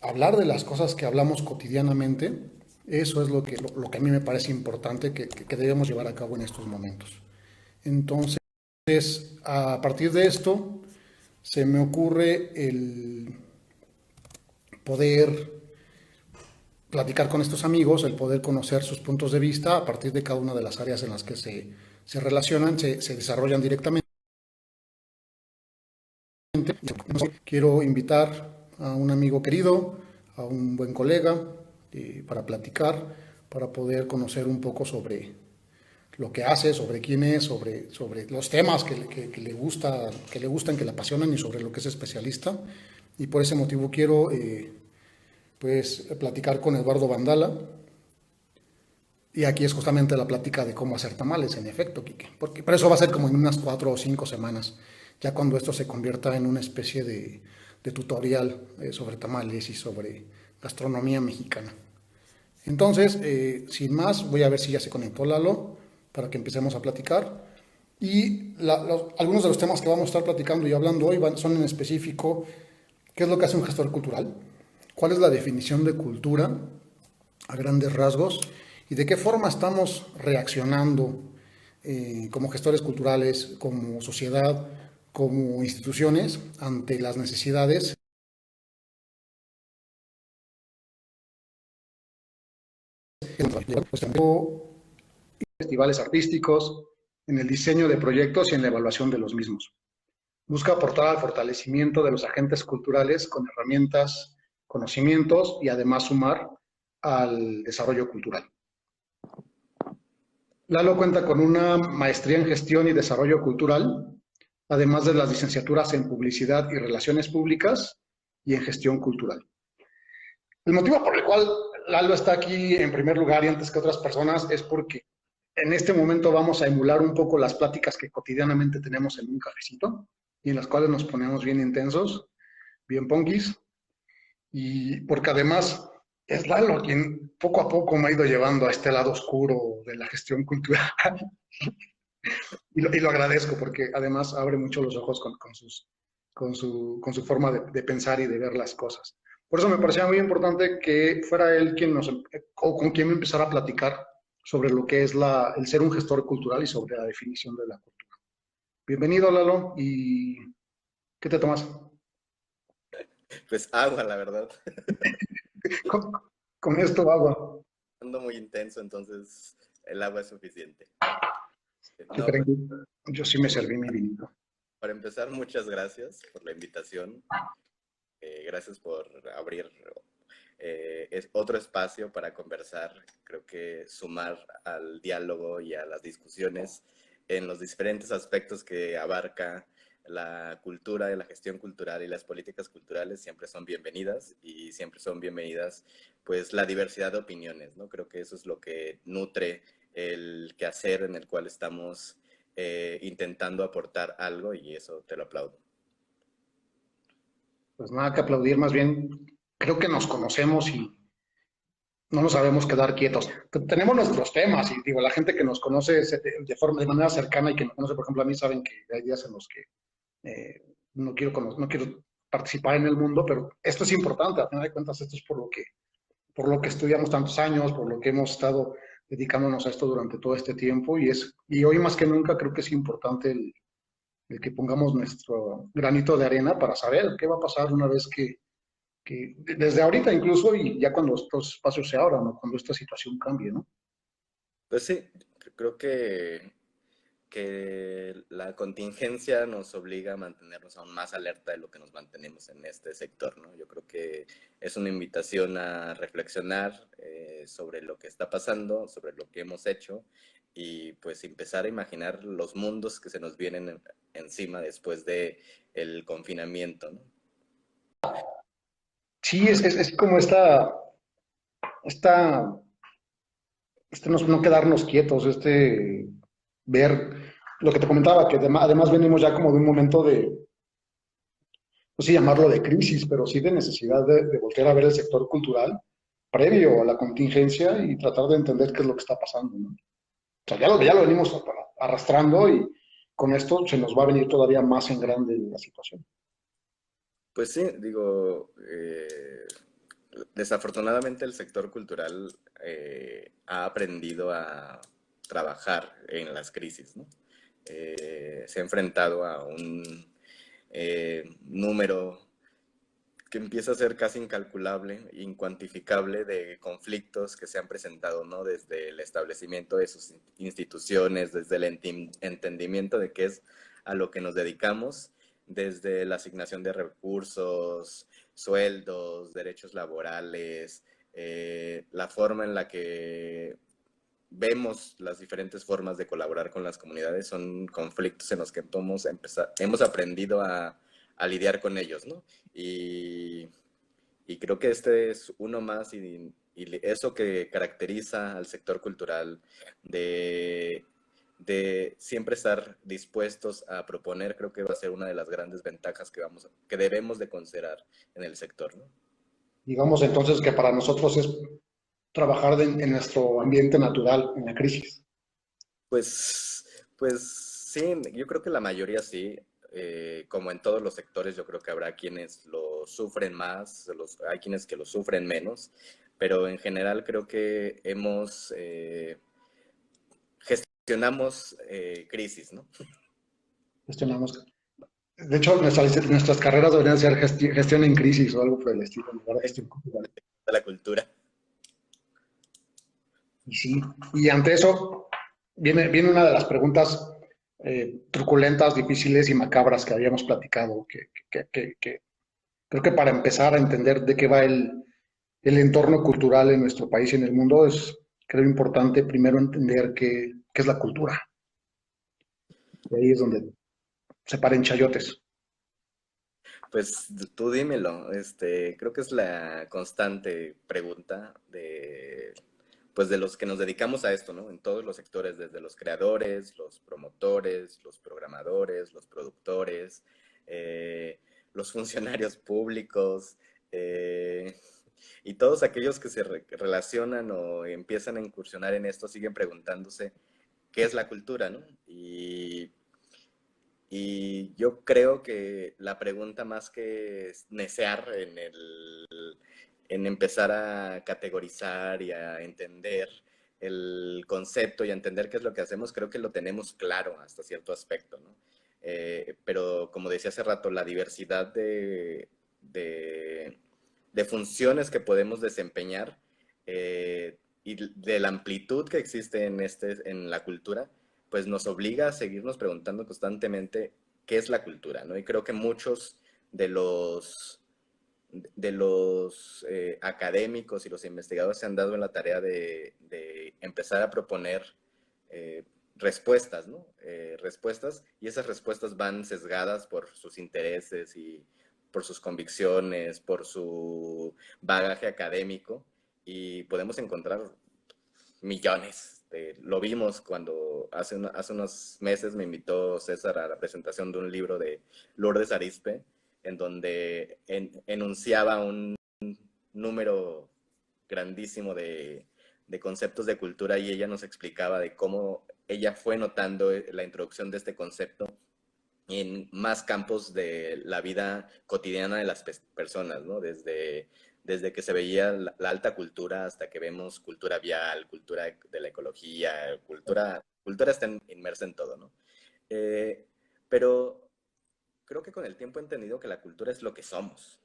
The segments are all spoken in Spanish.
hablar de las cosas que hablamos cotidianamente, eso es lo que a mí me parece importante que debemos llevar a cabo en estos momentos. Entonces, a partir de esto, se me ocurre el poder platicar con estos amigos, el poder conocer sus puntos de vista a partir de cada una de las áreas en las que se relacionan, se desarrollan directamente. Quiero invitar a un amigo querido, a un buen colega, para platicar, para poder conocer un poco sobre lo que hace, sobre quién es, sobre los temas que le gusta, que le gustan, que le apasionan y sobre lo que es especialista. Y por ese motivo quiero pues platicar con Eduardo Vandala. Y aquí es justamente la plática de cómo hacer tamales, en efecto, Quique. Pero eso va a ser como en unas 4 o 5 semanas, ya cuando esto se convierta en una especie de tutorial sobre tamales y sobre gastronomía mexicana. Entonces, sin más, voy a ver si ya se conectó Lalo para que empecemos a platicar. Y algunos de los temas que vamos a estar platicando y hablando hoy son en específico qué es lo que hace un gestor cultural, cuál es la definición de cultura a grandes rasgos y de qué forma estamos reaccionando como gestores culturales, como sociedad, como instituciones ante las necesidades pues, festivales artísticos, en el diseño de proyectos y en la evaluación de los mismos. Busca aportar al fortalecimiento de los agentes culturales con herramientas, conocimientos y además sumar al desarrollo cultural. Lalo cuenta con una maestría en gestión y desarrollo cultural, además de las licenciaturas en publicidad y relaciones públicas y en gestión cultural. El motivo por el cual Lalo está aquí en primer lugar y antes que otras personas es porque en este momento vamos a emular un poco las pláticas que cotidianamente tenemos en un cafecito y en las cuales nos ponemos bien intensos, bien punkis, y porque además es Lalo quien poco a poco me ha ido llevando a este lado oscuro de la gestión cultural. Y lo agradezco porque además abre mucho los ojos con su forma de pensar y de ver las cosas. Por eso me parecía muy importante que fuera él quien o con quien me empezara a platicar sobre lo que es el ser un gestor cultural y sobre la definición de la cultura. Bienvenido, Lalo, y ¿qué te tomas? Pues agua, la verdad. Con, con esto agua. Ando muy intenso, entonces el agua es suficiente. ¿Qué No, creen? pues Yo sí me serví mi vinito. para empezar, muchas gracias por la invitación. Gracias por abrir otro espacio para conversar. Creo que sumar al diálogo y a las discusiones en los diferentes aspectos que abarca la cultura, la gestión cultural y las políticas culturales siempre son bienvenidas y siempre son bienvenidas pues la diversidad de opiniones, ¿no? Creo que eso es lo que nutre el quehacer en el cual estamos intentando aportar algo y eso te lo aplaudo. Pues nada que aplaudir, más bien creo que nos conocemos y no nos sabemos quedar quietos. Tenemos nuestros temas y digo, la gente que nos conoce de manera cercana y que nos conoce, por ejemplo, a mí saben que hay días en los que no quiero participar en el mundo, pero esto es importante, a final de cuentas esto es por lo que estudiamos tantos años, por lo que hemos estado dedicándonos a esto durante todo este tiempo y hoy más que nunca creo que es importante el que pongamos nuestro granito de arena para saber qué va a pasar una vez que desde ahorita incluso y ya cuando estos espacios se abran, ¿no? Cuando esta situación cambie, ¿no? Pues sí, creo que la contingencia nos obliga a mantenernos aún más alerta de lo que nos mantenemos en este sector, ¿no? Yo creo que es una invitación a reflexionar sobre lo que está pasando, sobre lo que hemos hecho y pues empezar a imaginar los mundos que se nos vienen encima después de el confinamiento, ¿no? Sí, es como esta no quedarnos quietos, ver lo que te comentaba, que además venimos ya como de un momento de, no sé llamarlo de crisis, pero sí de necesidad de voltear a ver el sector cultural previo a la contingencia y tratar de entender qué es lo que está pasando, ¿no? O sea, ya lo venimos arrastrando y con esto se nos va a venir todavía más en grande la situación. Pues sí, digo, desafortunadamente el sector cultural ha aprendido a trabajar en las crisis, ¿no? Se ha enfrentado a un número que empieza a ser casi incalculable, incuantificable de conflictos que se han presentado, ¿no? Desde el establecimiento de sus instituciones, desde el entendimiento de qué es a lo que nos dedicamos, desde la asignación de recursos, sueldos, derechos laborales, la forma en la que vemos las diferentes formas de colaborar con las comunidades, son conflictos en los que hemos aprendido a lidiar con ellos, ¿no? Y, y creo que este es uno más y eso que caracteriza al sector cultural de siempre estar dispuestos a proponer, creo que va a ser una de las grandes ventajas que debemos de considerar en el sector, ¿no? Digamos entonces que para nosotros es trabajar en nuestro ambiente natural en la crisis. Pues sí, yo creo que la mayoría sí. Como en todos los sectores, yo creo que habrá quienes lo sufren más, hay quienes que lo sufren menos, pero en general creo que gestionamos crisis, ¿no? Gestionamos. De hecho, nuestras carreras deberían ser gestión en crisis o algo por el estilo, en lugar de gestión cultural. De la cultura. Y sí, y ante eso viene una de las preguntas truculentas, difíciles y macabras que habíamos platicado, que creo que para empezar a entender de qué va el entorno cultural en nuestro país y en el mundo es, creo, importante primero entender qué es la cultura. Y ahí es donde se paren chayotes. Pues tú dímelo, creo que es la constante pregunta pues de los que nos dedicamos a esto, ¿no? En todos los sectores, desde los creadores, los promotores, los programadores, los productores, los funcionarios públicos, eh, y todos aquellos que se relacionan o empiezan a incursionar en esto siguen preguntándose qué es la cultura, ¿no? Y yo creo que la pregunta más que es necear en empezar a categorizar y a entender el concepto y a entender qué es lo que hacemos, creo que lo tenemos claro hasta cierto aspecto, ¿no? Pero como decía hace rato, la diversidad de funciones que podemos desempeñar y de la amplitud que existe en la cultura, pues nos obliga a seguirnos preguntando constantemente qué es la cultura, ¿no? Y creo que muchos de los académicos y los investigadores se han dado en la tarea de empezar a proponer respuestas, ¿no? Respuestas, y esas respuestas van sesgadas por sus intereses y por sus convicciones, por su bagaje académico, y podemos encontrar millones. Lo vimos cuando hace unos meses me invitó César a la presentación de un libro de Lourdes Arizpe, en donde enunciaba un número grandísimo de conceptos de cultura y ella nos explicaba de cómo ella fue notando la introducción de este concepto en más campos de la vida cotidiana de las personas, ¿no? Desde que se veía la alta cultura hasta que vemos cultura vial, cultura de la ecología, cultura está inmersa en todo, ¿no? Eh, pero creo que con el tiempo he entendido que la cultura es lo que somos.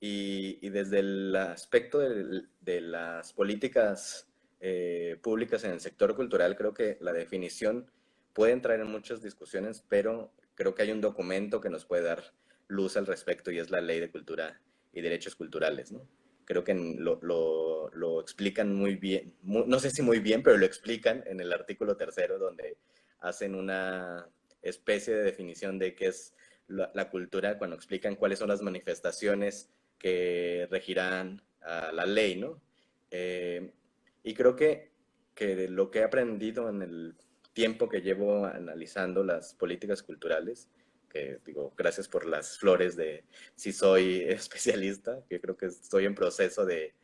Y desde el aspecto de las políticas públicas en el sector cultural, creo que la definición puede entrar en muchas discusiones, pero creo que hay un documento que nos puede dar luz al respecto y es la Ley de Cultura y Derechos Culturales, ¿no? Creo que lo explican muy bien, no sé si muy bien, pero lo explican en el artículo tercero, donde hacen una especie de definición de qué es la cultura cuando explican cuáles son las manifestaciones que regirán a la ley, ¿no? Eh, y creo que de lo que he aprendido en el tiempo que llevo analizando las políticas culturales, que digo, gracias por las flores de si soy especialista, que creo que estoy en proceso de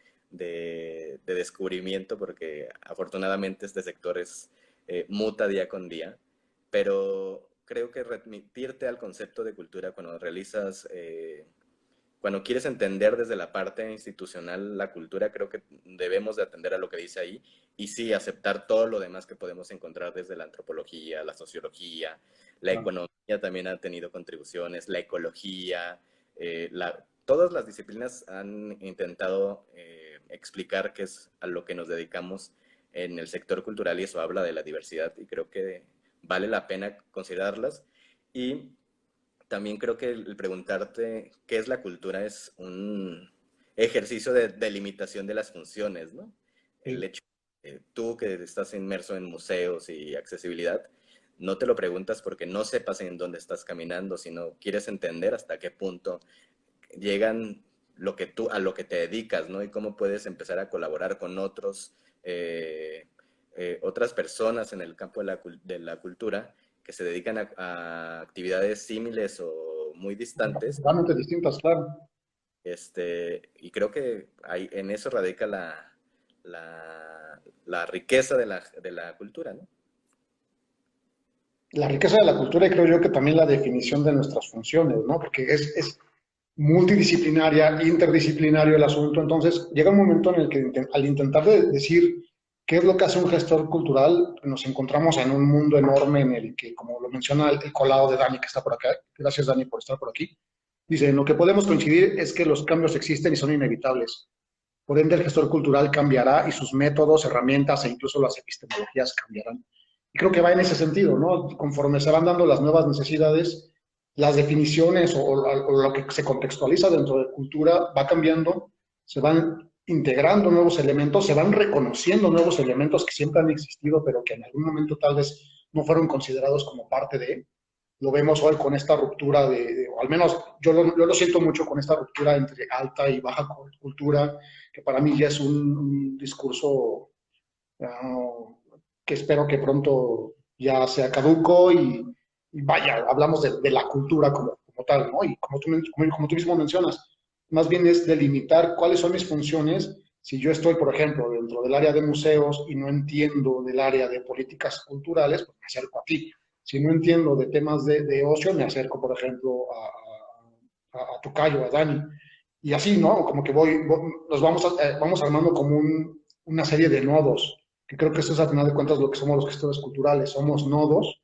descubrimiento, porque afortunadamente este sector muta día con día, pero creo que remitirte al concepto de cultura cuando realizas, cuando quieres entender desde la parte institucional la cultura, creo que debemos de atender a lo que dice ahí y sí, aceptar todo lo demás que podemos encontrar desde la antropología, la sociología, la economía también ha tenido contribuciones, la ecología, todas las disciplinas han intentado explicar qué es a lo que nos dedicamos en el sector cultural y eso habla de la diversidad y creo que vale la pena considerarlas. Y también creo que el preguntarte qué es la cultura es un ejercicio de delimitación de las funciones, ¿no? El Sí. hecho, tú que estás inmerso en museos y accesibilidad, no te lo preguntas porque no sepas en dónde estás caminando, sino quieres entender hasta qué punto llegan a lo que te dedicas, ¿no? Y cómo puedes empezar a colaborar con otras personas en el campo de la cultura que se dedican a actividades similares o muy distantes. Totalmente distintas, claro. Y creo que en eso radica la riqueza de la cultura, ¿no? La riqueza de la cultura y creo yo que también la definición de nuestras funciones, ¿no? Porque es multidisciplinaria, interdisciplinario el asunto. Entonces, llega un momento en el que al intentar decir qué es lo que hace un gestor cultural, nos encontramos en un mundo enorme en el que, como lo menciona el colado de Dani, que está por acá, gracias Dani por estar por aquí, dice, en lo que podemos coincidir es que los cambios existen y son inevitables. Por ende, el gestor cultural cambiará y sus métodos, herramientas e incluso las epistemologías cambiarán. Y creo que va en ese sentido, ¿no? Conforme se van dando las nuevas necesidades, las definiciones o lo que se contextualiza dentro de cultura va cambiando, se van integrando nuevos elementos, se van reconociendo nuevos elementos que siempre han existido, pero que en algún momento tal vez no fueron considerados como parte de. Lo vemos hoy con esta ruptura o al menos yo lo siento mucho con esta ruptura entre alta y baja cultura, que para mí ya es un discurso que espero que pronto ya sea caduco y vaya, hablamos de la cultura como tal, ¿no? Y como tú mismo mencionas, más bien es delimitar cuáles son mis funciones. Si yo estoy, por ejemplo, dentro del área de museos y no entiendo del área de políticas culturales, pues me acerco a ti. Si no entiendo de temas de ocio, me acerco, por ejemplo, a Tocayo, a Dani. Y así, ¿no? Como que nos vamos armando como una serie de nodos, que creo que eso es al final de cuentas lo que somos los gestores culturales. Somos nodos,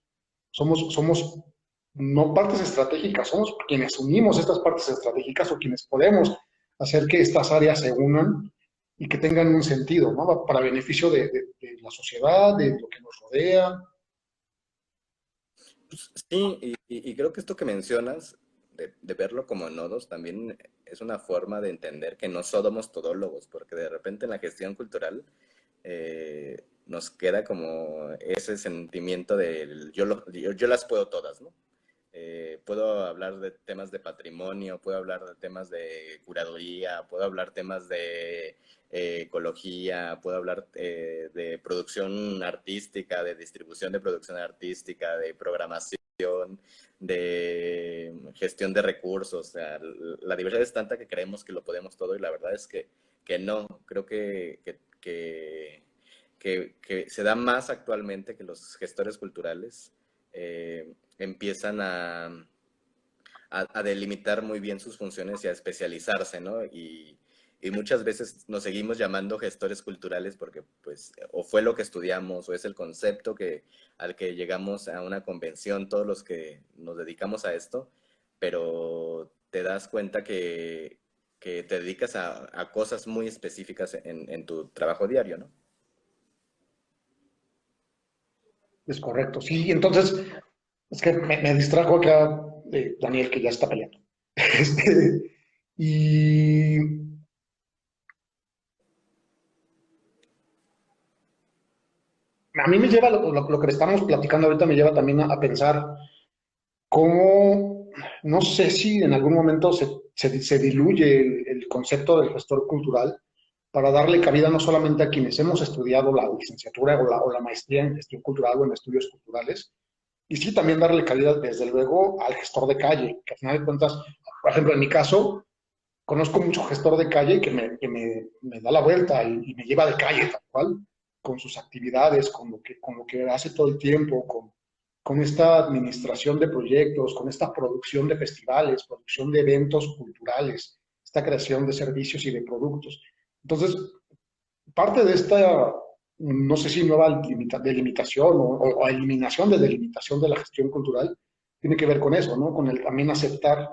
somos no partes estratégicas, somos quienes unimos estas partes estratégicas o quienes podemos hacer que estas áreas se unan y que tengan un sentido, ¿no? Para beneficio de la sociedad, de lo que nos rodea. Pues, sí, y creo que esto que mencionas, de verlo como nodos, también es una forma de entender que no somos todólogos, porque de repente en la gestión cultural nos queda como ese sentimiento de yo las puedo todas, ¿no? Puedo hablar de temas de patrimonio, puedo hablar de temas de curaduría, puedo hablar temas de ecología, puedo hablar de producción artística, de distribución de producción artística, de programación, de gestión de recursos. O sea, la diversidad es tanta que creemos que lo podemos todo y la verdad es que no. Creo que se da más actualmente que los gestores culturales empiezan a delimitar muy bien sus funciones y a especializarse, ¿no? Y muchas veces nos seguimos llamando gestores culturales porque, pues, o fue lo que estudiamos, o es el concepto al que llegamos a una convención, todos los que nos dedicamos a esto, pero te das cuenta que te dedicas a cosas muy específicas en tu trabajo diario, ¿no? Es correcto. Sí, entonces, es que me distrajo acá Daniel, que ya está peleando. Este, y a mí me lleva, lo que estamos platicando ahorita me lleva también a pensar cómo, no sé si en algún momento se diluye el concepto del gestor cultural para darle cabida no solamente a quienes hemos estudiado la licenciatura o la maestría en gestión cultural o en estudios culturales, y sí también darle cabida, desde luego, al gestor de calle, que al final de cuentas, por ejemplo, en mi caso, conozco mucho gestor de calle que me da la vuelta y me lleva de calle tal cual, con sus actividades, con lo que hace todo el tiempo, con esta administración de proyectos, con esta producción de festivales, producción de eventos culturales, esta creación de servicios y de productos. Entonces, parte de esta, no sé si nueva delimitación o eliminación de delimitación de la gestión cultural, tiene que ver con eso, ¿no? Con el también aceptar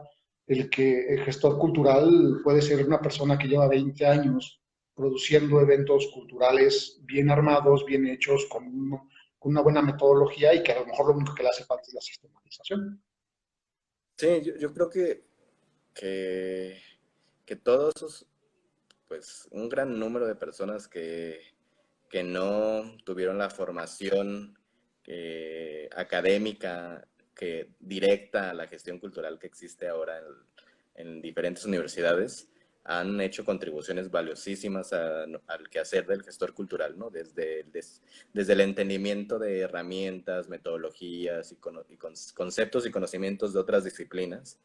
el que el gestor cultural puede ser una persona que lleva 20 años produciendo eventos culturales bien armados, bien hechos, con una buena metodología y que a lo mejor lo único que le hace falta es la sistematización. Sí, yo creo que, que todos esos, pues un gran número de personas que no tuvieron la formación académica que directa a la gestión cultural que existe ahora en diferentes universidades, han hecho contribuciones valiosísimas al quehacer del gestor cultural, ¿no? Desde el entendimiento de herramientas, metodologías y conceptos y conocimientos de otras disciplinas,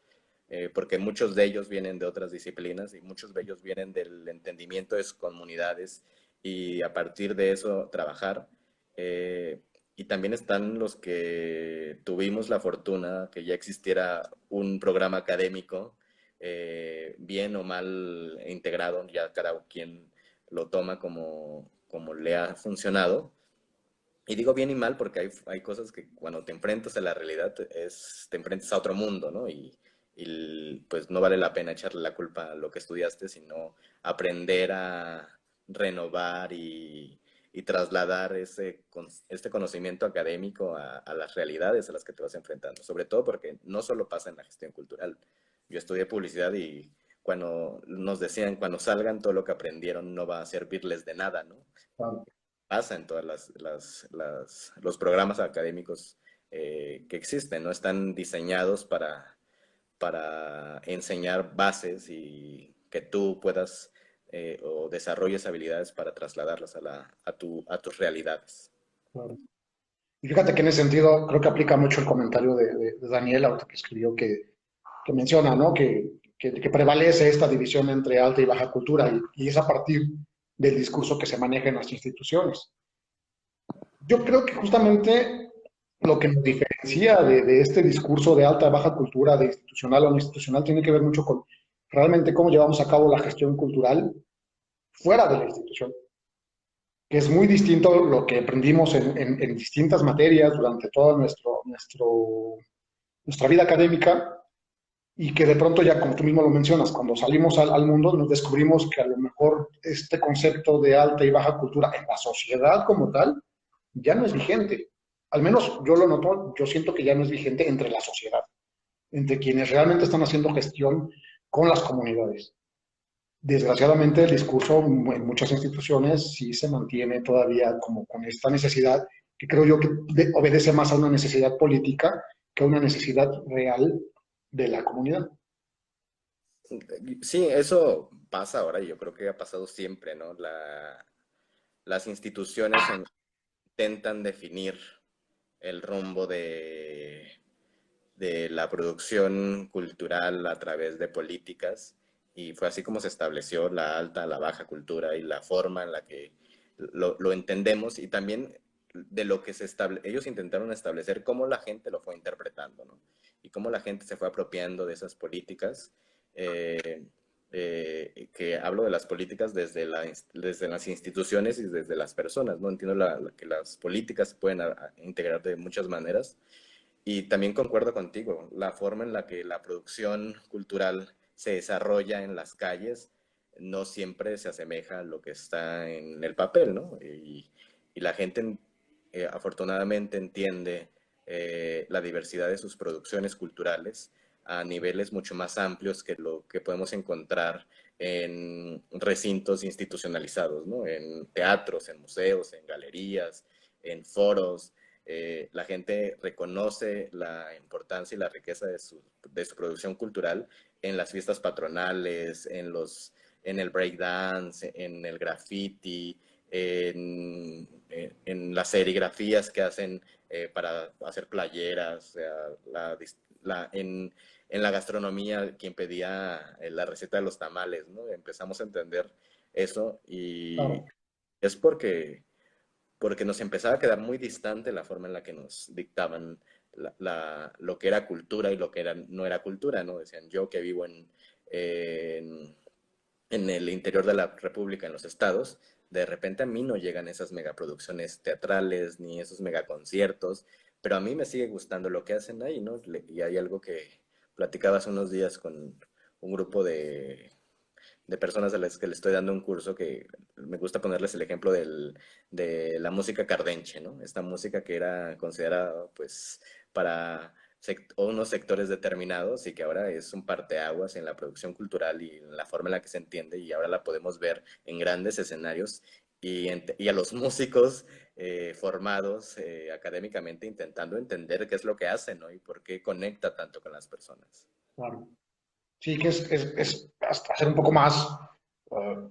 porque muchos de ellos vienen de otras disciplinas y muchos de ellos vienen del entendimiento de sus comunidades y a partir de eso trabajar. Eh, y también están los que tuvimos la fortuna que ya existiera un programa académico, bien o mal integrado, ya cada quien lo toma como le ha funcionado. Y digo bien y mal porque hay cosas que cuando te enfrentas a la realidad te enfrentas a otro mundo, ¿no? Pues no vale la pena echarle la culpa a lo que estudiaste, sino aprender a renovar y trasladar este conocimiento académico a las realidades a las que te vas enfrentando. Sobre todo porque no solo pasa en la gestión cultural. Yo estudié publicidad y cuando nos decían, cuando salgan, todo lo que aprendieron no va a servirles de nada, ¿no? Claro. Pasa en todos los programas académicos que existen, ¿no? Están diseñados para enseñar bases y que tú puedas o desarrolles habilidades para trasladarlas a tus realidades. Claro. Y fíjate que en ese sentido creo que aplica mucho el comentario de Daniel, ahorita que escribió, que menciona, ¿no? Que prevalece esta división entre alta y baja cultura y es a partir del discurso que se maneja en las instituciones. Yo creo que justamente lo que nos diferencia de este discurso de alta, baja cultura, de institucional o no institucional, tiene que ver mucho con realmente cómo llevamos a cabo la gestión cultural fuera de la institución, que es muy distinto lo que aprendimos en distintas materias durante toda nuestra vida académica y que de pronto ya, como tú mismo lo mencionas, cuando salimos al mundo nos descubrimos que a lo mejor este concepto de alta y baja cultura en la sociedad como tal ya no es vigente. Al menos yo lo noto, yo siento que ya no es vigente entre la sociedad, entre quienes realmente están haciendo gestión con las comunidades. Desgraciadamente el discurso en muchas instituciones sí se mantiene todavía como con esta necesidad, que creo yo que obedece más a una necesidad política que a una necesidad real de la comunidad. Sí, eso pasa ahora y yo creo que ha pasado siempre, ¿no? Las instituciones intentan definir el rumbo de la producción cultural a través de políticas y fue así como se estableció la alta, la baja cultura y la forma en la que lo entendemos y también de lo que ellos intentaron establecer cómo la gente lo fue interpretando, ¿no? Y cómo la gente se fue apropiando de esas políticas. Que hablo de las políticas desde las instituciones y desde las personas, ¿no? Entiendo que las políticas se pueden integrar de muchas maneras, y también concuerdo contigo, la forma en la que la producción cultural se desarrolla en las calles no siempre se asemeja a lo que está en el papel, ¿no? Y la gente afortunadamente entiende la diversidad de sus producciones culturales a niveles mucho más amplios que lo que podemos encontrar en recintos institucionalizados, ¿no? En teatros, en museos, en galerías, en foros. La gente reconoce la importancia y la riqueza de su producción cultural en las fiestas patronales, en el breakdance, en el graffiti, en las serigrafías que hacen para hacer playeras, o sea, en la gastronomía, quien pedía la receta de los tamales, ¿no? Empezamos a entender eso y Claro. es porque nos empezaba a quedar muy distante la forma en la que nos dictaban lo que era cultura y lo que no era cultura, ¿no? Decían, yo que vivo en, en el interior de la República, en los estados, de repente a mí no llegan esas megaproducciones teatrales ni esos megaconciertos, pero a mí me sigue gustando lo que hacen ahí, ¿no? Y hay algo que platicaba hace unos días con un grupo de personas a las que le estoy dando un curso que me gusta ponerles el ejemplo de la música cardenche, ¿no? Esta música que era considerada pues para unos sectores determinados y que ahora es un parteaguas en la producción cultural y en la forma en la que se entiende y ahora la podemos ver en grandes escenarios y a los músicos formados académicamente intentando entender qué es lo que hacen, ¿no? Y por qué conecta tanto con las personas. Claro. Sí, que es hasta hacer un poco más eh,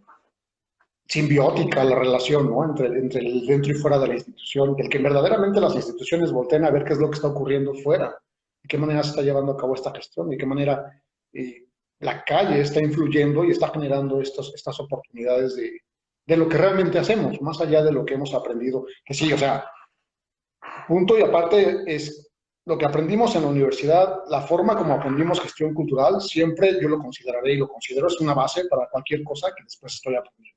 simbiótica la relación, ¿no? Entre el dentro y fuera de la institución, el que verdaderamente las instituciones volteen a ver qué es lo que está ocurriendo fuera, de qué manera se está llevando a cabo esta gestión, de qué manera la calle está influyendo y está generando estas oportunidades de lo que realmente hacemos, más allá de lo que hemos aprendido. Que sí, o sea, punto y aparte es lo que aprendimos en la universidad, la forma como aprendimos gestión cultural, siempre yo lo consideraré y lo considero es una base para cualquier cosa que después estoy aprendiendo.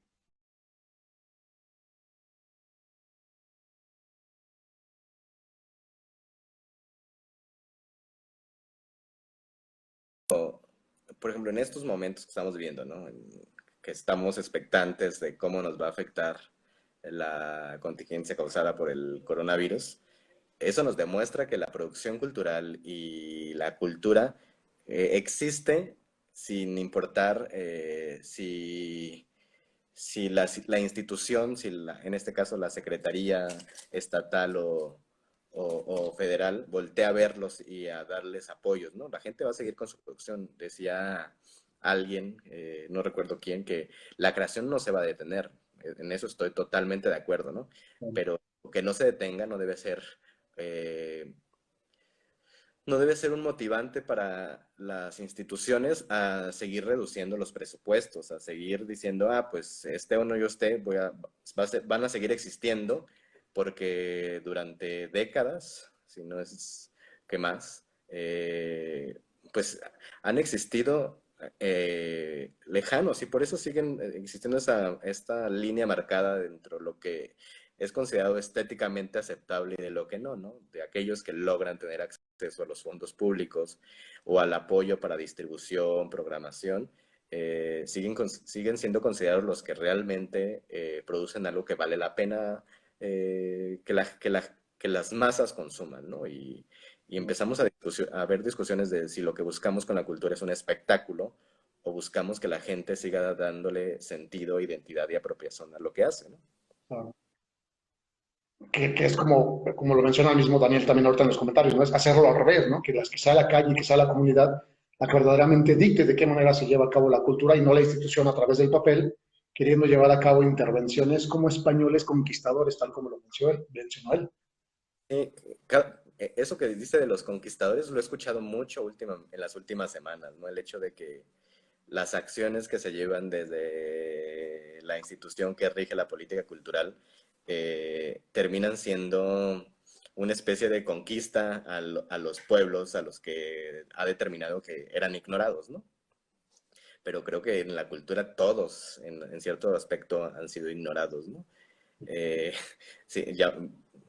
Por ejemplo, en estos momentos que estamos viviendo, ¿no? Que estamos expectantes de cómo nos va a afectar la contingencia causada por el coronavirus, eso nos demuestra que la producción cultural y la cultura existe sin importar si la institución, si en este caso la Secretaría Estatal o Federal, voltea a verlos y a darles apoyos, ¿no? La gente va a seguir con su producción. Decía alguien, no recuerdo quién, que la creación no se va a detener. En eso estoy totalmente de acuerdo, ¿no? Pero que no se detenga no debe ser eh, no debe ser un motivante para las instituciones a seguir reduciendo los presupuestos, a seguir diciendo, ah, pues esté o no yo esté, van a seguir existiendo porque durante décadas, si no es que más, pues han existido lejanos y por eso siguen existiendo esta línea marcada dentro de lo que es considerado estéticamente aceptable y de lo que no, ¿no? De aquellos que logran tener acceso a los fondos públicos o al apoyo para distribución, programación, siguen siendo considerados los que realmente producen algo que vale la pena que las masas consuman, ¿no? Y empezamos a ver discusiones de si lo que buscamos con la cultura es un espectáculo o buscamos que la gente siga dándole sentido, identidad y apropiación a lo que hace, ¿no? Claro. Que es como lo menciona el mismo Daniel también ahorita en los comentarios, ¿no? Es hacerlo al revés, ¿no? Que sea la calle, que sea la comunidad la que verdaderamente dicte de qué manera se lleva a cabo la cultura y no la institución a través del papel, queriendo llevar a cabo intervenciones como españoles conquistadores, tal como lo mencionó él. Eso que dice de los conquistadores lo he escuchado mucho en las últimas semanas, ¿no? El hecho de que las acciones que se llevan desde la institución que rige la política cultural terminan siendo una especie de conquista a los pueblos a los que ha determinado que eran ignorados, ¿no? Pero creo que en la cultura todos, en cierto aspecto, han sido ignorados, ¿no? Eh, sí, ya,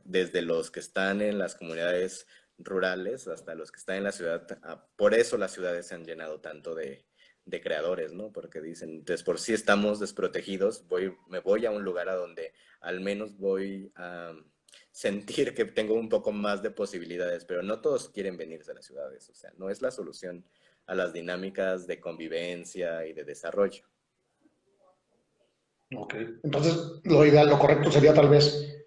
desde los que están en las comunidades rurales hasta los que están en la ciudad. Por eso las ciudades se han llenado tanto de creadores, ¿no? Porque dicen, entonces por si estamos desprotegidos, me voy a un lugar a donde al menos voy a sentir que tengo un poco más de posibilidades, pero no todos quieren venirse a las ciudades, o sea, no es la solución a las dinámicas de convivencia y de desarrollo. Ok. Entonces, lo ideal, lo correcto sería tal vez,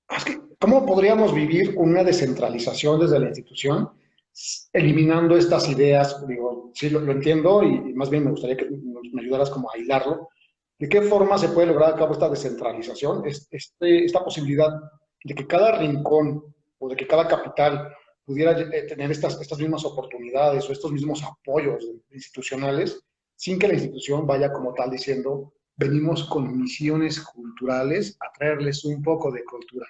es que, ¿cómo podríamos vivir una descentralización desde la institución, eliminando estas ideas? Digo, sí, lo entiendo y más bien me gustaría que me ayudaras como a hilarlo. ¿De qué forma se puede lograr a cabo esta descentralización? Esta posibilidad de que cada rincón o de que cada capital pudiera tener estas mismas oportunidades o estos mismos apoyos institucionales sin que la institución vaya como tal diciendo, venimos con misiones culturales a traerles un poco de cultura.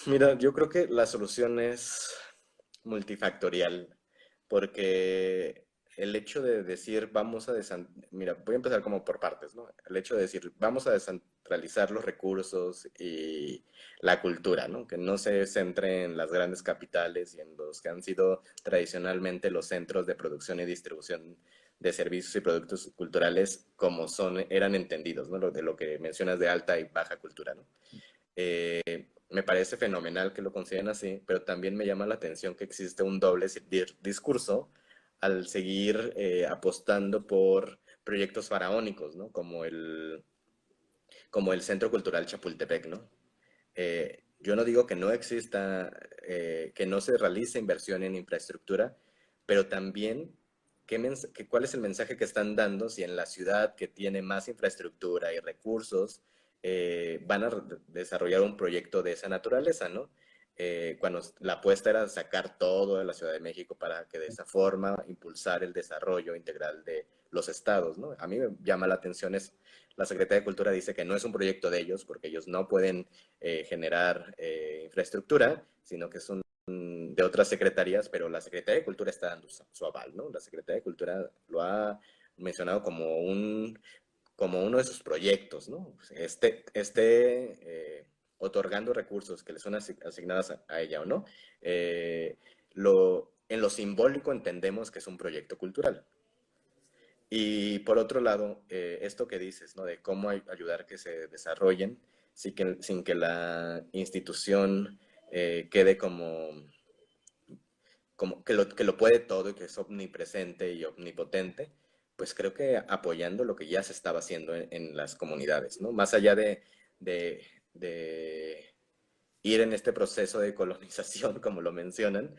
Mira, yo creo que la solución es multifactorial, porque el hecho de decir mira, voy a empezar como por partes, ¿no? El hecho de decir vamos a descentralizar los recursos y la cultura, ¿no? Que no se centre en las grandes capitales y en los que han sido tradicionalmente los centros de producción y distribución de servicios y productos culturales como eran entendidos, ¿no? De lo que mencionas de alta y baja cultura, ¿no? Me parece fenomenal que lo consideren así, pero también me llama la atención que existe un doble discurso al seguir apostando por proyectos faraónicos, ¿no? Como el Centro Cultural Chapultepec, ¿no? Yo no digo que no exista, que no se realice inversión en infraestructura, pero también cuál es el mensaje que están dando si en la ciudad que tiene más infraestructura y recursos van a desarrollar un proyecto de esa naturaleza, ¿no? Cuando la apuesta era sacar todo de la Ciudad de México para que de esa forma impulsar el desarrollo integral de los estados, ¿no? A mí me llama la atención la Secretaría de Cultura dice que no es un proyecto de ellos porque ellos no pueden generar infraestructura, sino que son de otras secretarías, pero la Secretaría de Cultura está dando su aval, ¿no? La Secretaría de Cultura lo ha mencionado como uno de sus proyectos, ¿no? Otorgando recursos que le son asignados a ella o no, en lo simbólico entendemos que es un proyecto cultural. Y por otro lado, esto que dices, ¿no? De cómo ayudar que se desarrollen sin que la institución quede como que lo puede todo y que es omnipresente y omnipotente, pues creo que apoyando lo que ya se estaba haciendo en las comunidades, ¿no? Más allá de ir en este proceso de colonización, como lo mencionan,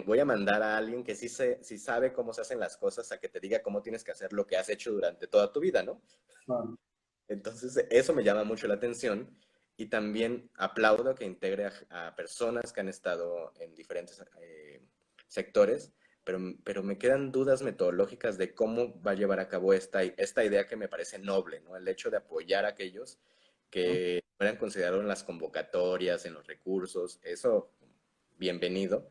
voy a mandar a alguien que sí sabe cómo se hacen las cosas a que te diga cómo tienes que hacer lo que has hecho durante toda tu vida, ¿no? Claro. Entonces, eso me llama mucho la atención y también aplaudo que integre a personas que han estado en diferentes sectores, pero me quedan dudas metodológicas de cómo va a llevar a cabo esta idea que me parece noble, ¿no? El hecho de apoyar a aquellos que fueran considerados en las convocatorias, en los recursos, eso, bienvenido,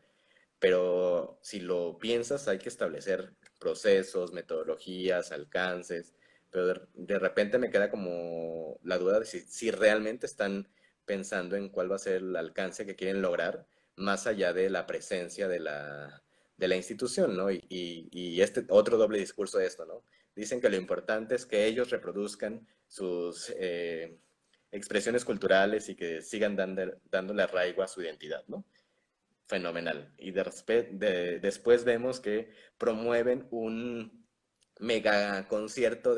pero si lo piensas hay que establecer procesos, metodologías, alcances, pero de repente me queda como la duda de si realmente están pensando en cuál va a ser el alcance que quieren lograr, más allá de la presencia de la institución, ¿no? Y este otro doble discurso de esto, ¿no? Dicen que lo importante es que ellos reproduzcan sus expresiones culturales y que sigan dándole arraigo a su identidad, ¿no? Fenomenal. Y después vemos que promueven un mega concierto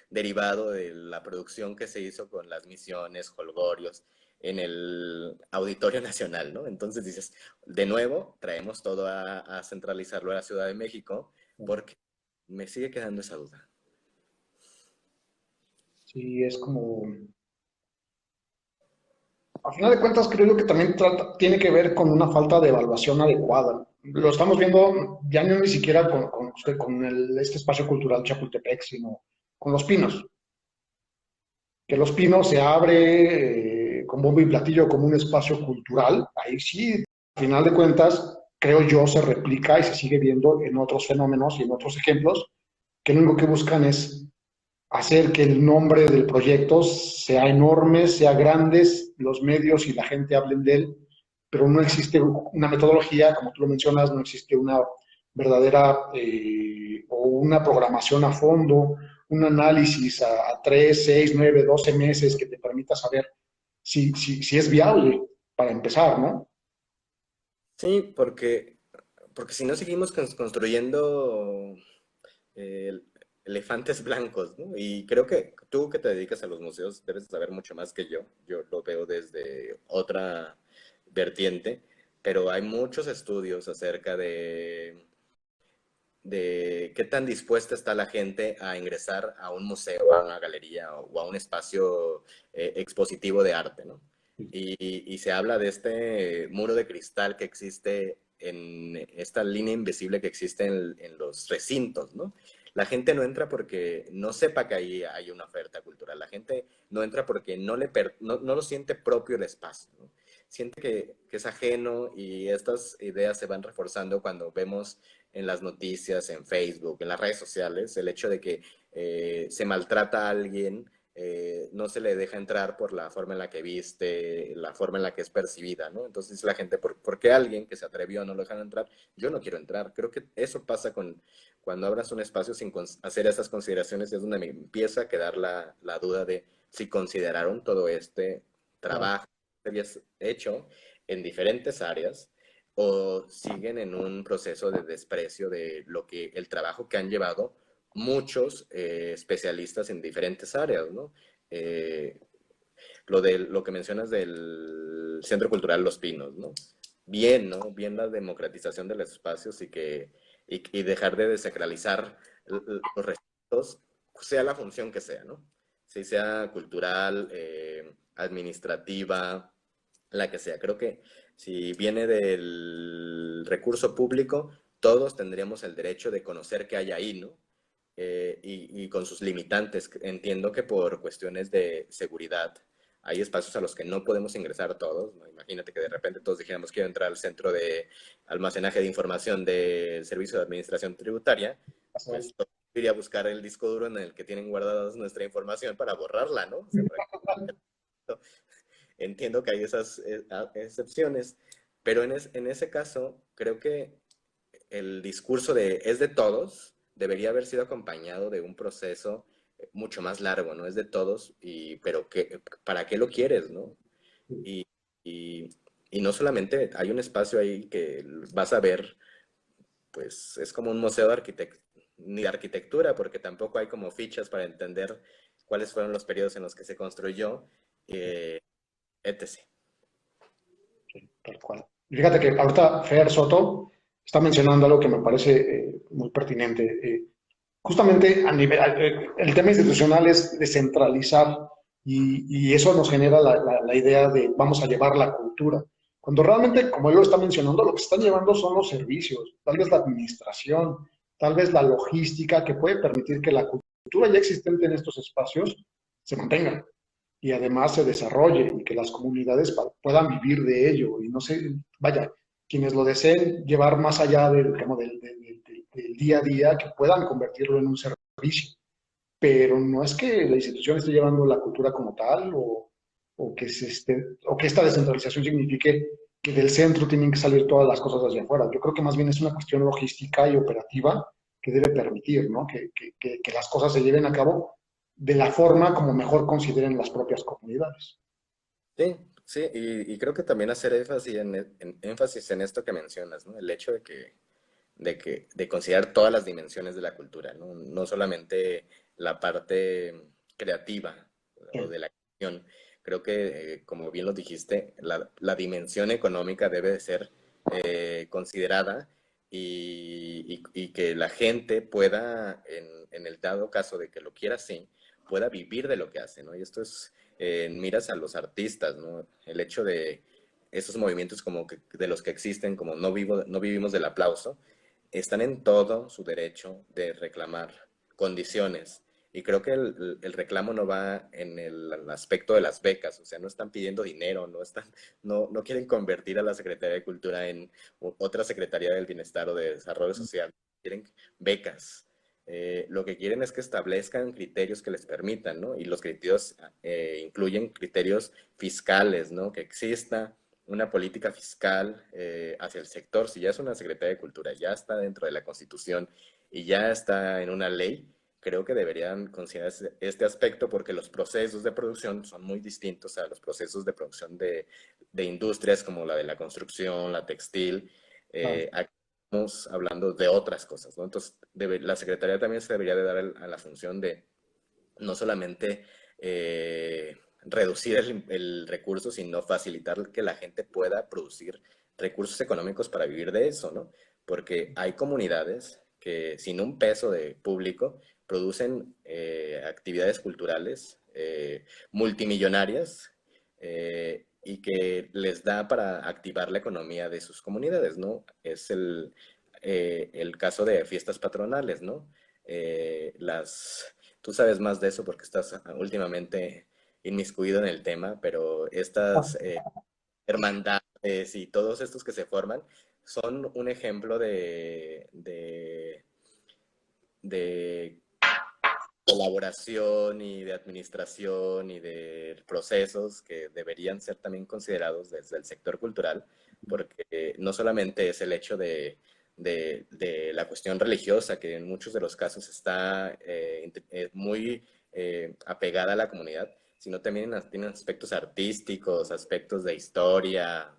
derivado de la producción que se hizo con las misiones, holgorios, en el Auditorio Nacional, ¿no? Entonces dices, de nuevo, traemos todo a centralizarlo a la Ciudad de México, porque me sigue quedando esa duda. Sí, es como, a final de cuentas creo yo que también tiene que ver con una falta de evaluación adecuada. Lo estamos viendo ya no ni siquiera con este espacio cultural Chapultepec, sino con Los Pinos. Que Los Pinos se abre con bombo y platillo como un espacio cultural. Ahí sí, a final de cuentas, creo yo, se replica y se sigue viendo en otros fenómenos y en otros ejemplos, que lo único que buscan es hacer que el nombre del proyecto sea enorme, sea grande, los medios y la gente hablen de él, pero no existe una metodología, como tú lo mencionas, no existe una verdadera o una programación a fondo, un análisis a 3, 6, 9, 12 meses que te permita saber si es viable para empezar, ¿no? Sí, porque si no seguimos construyendo eh, elefantes blancos, ¿no? Y creo que tú que te dedicas a los museos debes saber mucho más que yo. Yo lo veo desde otra vertiente, pero hay muchos estudios acerca de qué tan dispuesta está la gente a ingresar a un museo, a una galería o a un espacio expositivo de arte, ¿no? Y se habla de este muro de cristal que existe en esta línea invisible que existe en los recintos, ¿no? La gente no entra porque no sepa que ahí hay una oferta cultural. La gente no entra porque no lo siente propio el espacio, ¿no? siente que es ajeno y estas ideas se van reforzando cuando vemos en las noticias, en Facebook, en las redes sociales, el hecho de que se maltrata a alguien, no se le deja entrar por la forma en la que viste, la forma en la que es percibida, ¿no? Entonces la gente, ¿por qué alguien que se atrevió no lo dejan entrar? Yo no quiero entrar. Creo que eso pasa cuando abras un espacio sin hacer esas consideraciones, es donde me empieza a quedar la duda de si consideraron todo este Claro. trabajo que habías hecho en diferentes áreas o siguen en un proceso de desprecio de lo que el trabajo que han llevado muchos especialistas en diferentes áreas, ¿no? Eh, lo que mencionas del Centro Cultural Los Pinos, ¿no? Bien, ¿no? Bien la democratización de los espacios y dejar de desacralizar los recintos, sea la función que sea, ¿no? Si sea cultural, administrativa, la que sea. Creo que si viene del recurso público, todos tendríamos el derecho de conocer qué hay ahí, ¿no? Y con sus limitantes. Entiendo que por cuestiones de seguridad hay espacios a los que no podemos ingresar todos, ¿no? Imagínate que de repente todos dijéramos quiero entrar al centro de almacenaje de información del Servicio de Administración Tributaria, pues todos iría a buscar el disco duro en el que tienen guardadas nuestra información para borrarla, ¿no? O sea, entiendo que hay esas excepciones, pero en ese caso creo que el discurso de es de todos debería haber sido acompañado de un proceso mucho más largo, ¿no? Es de todos, pero ¿para qué lo quieres, no? Y, y, y no solamente hay un espacio ahí que vas a ver, pues es como un museo de ni de arquitectura, porque tampoco hay como fichas para entender cuáles fueron los periodos en los que se construyó, eh, etc. Tal cual. Fíjate que ahorita Fer Soto está mencionando algo que me parece muy pertinente. Justamente a nivel, el tema institucional es descentralizar y eso nos genera la idea de vamos a llevar la cultura. Cuando realmente, como él lo está mencionando, lo que están llevando son los servicios, tal vez la administración, tal vez la logística que puede permitir que la cultura ya existente en estos espacios se mantenga y además se desarrolle y que las comunidades puedan vivir de ello y no sé, vaya, quienes lo deseen llevar más allá como del día a día, que puedan convertirlo en un servicio. Pero no es que la institución esté llevando la cultura como tal o que esta descentralización signifique que del centro tienen que salir todas las cosas hacia afuera. Yo creo que más bien es una cuestión logística y operativa que debe permitir, ¿no? Que las cosas se lleven a cabo de la forma como mejor consideren las propias comunidades. Sí, sí, y creo que también hacer énfasis en esto que mencionas, ¿no? El hecho de considerar todas las dimensiones de la cultura, ¿no? No solamente la parte creativa o Sí, de la acción. Creo que, como bien lo dijiste, la dimensión económica debe de ser considerada y que la gente pueda, en el dado caso de que lo quiera así, pueda vivir de lo que hace, ¿no? Y esto es, miras a los artistas, ¿no? El hecho de esos movimientos como que, de los que existen, como no vivimos del aplauso, están en todo su derecho de reclamar condiciones. Y creo que el reclamo no va en el aspecto de las becas, o sea, no están pidiendo dinero, no quieren convertir a la Secretaría de Cultura en otra Secretaría del Bienestar o de Desarrollo Social, quieren becas. Lo que quieren es que establezcan criterios que les permitan, ¿no? Y los criterios incluyen criterios fiscales, ¿no? Que exista una política fiscal hacia el sector. Si ya es una Secretaría de Cultura, ya está dentro de la Constitución y ya está en una ley, creo que deberían considerar este aspecto porque los procesos de producción son muy distintos a los procesos de producción de industrias como la de la construcción, la textil. claro. Aquí estamos hablando de otras cosas, ¿no? Entonces, la Secretaría también se debería de dar a la función de no solamente reducir el recurso, sino facilitar que la gente pueda producir recursos económicos para vivir de eso, ¿no? Porque hay comunidades que sin un peso de público producen actividades culturales multimillonarias y que les da para activar la economía de sus comunidades, ¿no? Es el caso de fiestas patronales, ¿no? Tú sabes más de eso porque estás últimamente inmiscuido en el tema, pero estas hermandades y todos estos que se forman son un ejemplo de colaboración y de administración y de procesos que deberían ser también considerados desde el sector cultural, porque no solamente es el hecho de la cuestión religiosa, que en muchos de los casos está muy apegada a la comunidad, sino también tiene aspectos artísticos, aspectos de historia,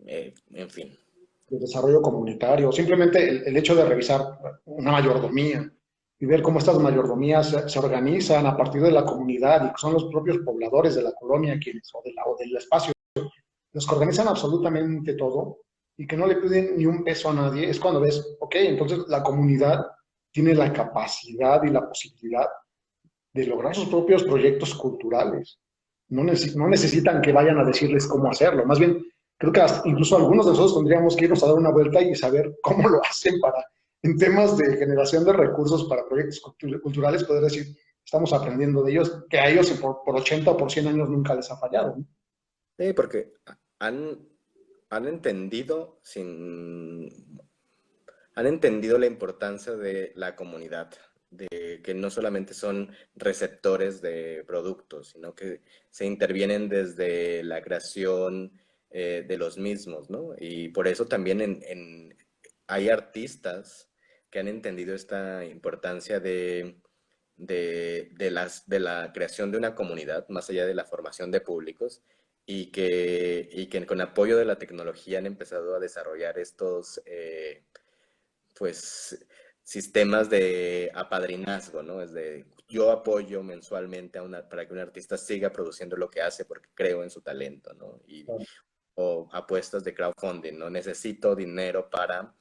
en fin. de desarrollo comunitario, simplemente el hecho de revisar una mayordomía y ver cómo estas mayordomías se organizan a partir de la comunidad y que son los propios pobladores de la colonia quienes, o del espacio, los que organizan absolutamente todo y que no le piden ni un peso a nadie, es cuando ves, ok, entonces la comunidad tiene la capacidad y la posibilidad de lograr sus propios proyectos culturales. No necesitan que vayan a decirles cómo hacerlo. Más bien, creo que incluso algunos de nosotros tendríamos que irnos a dar una vuelta y saber cómo lo hacen para, en temas de generación de recursos para proyectos culturales, poder decir, estamos aprendiendo de ellos, que a ellos por 80 o por 100 años nunca les ha fallado, ¿no? Sí, porque han, han entendido han entendido la importancia de la comunidad, de que no solamente son receptores de productos, sino que se intervienen desde la creación de los mismos, ¿no? Y por eso también hay artistas que han entendido esta importancia de la creación de una comunidad, más allá de la formación de públicos, y que con apoyo de la tecnología han empezado a desarrollar estos pues sistemas de apadrinazgo, ¿no? Es de yo apoyo mensualmente para que un artista siga produciendo lo que hace porque creo en su talento, ¿no? O apuestas de crowdfunding, ¿no? Necesito dinero para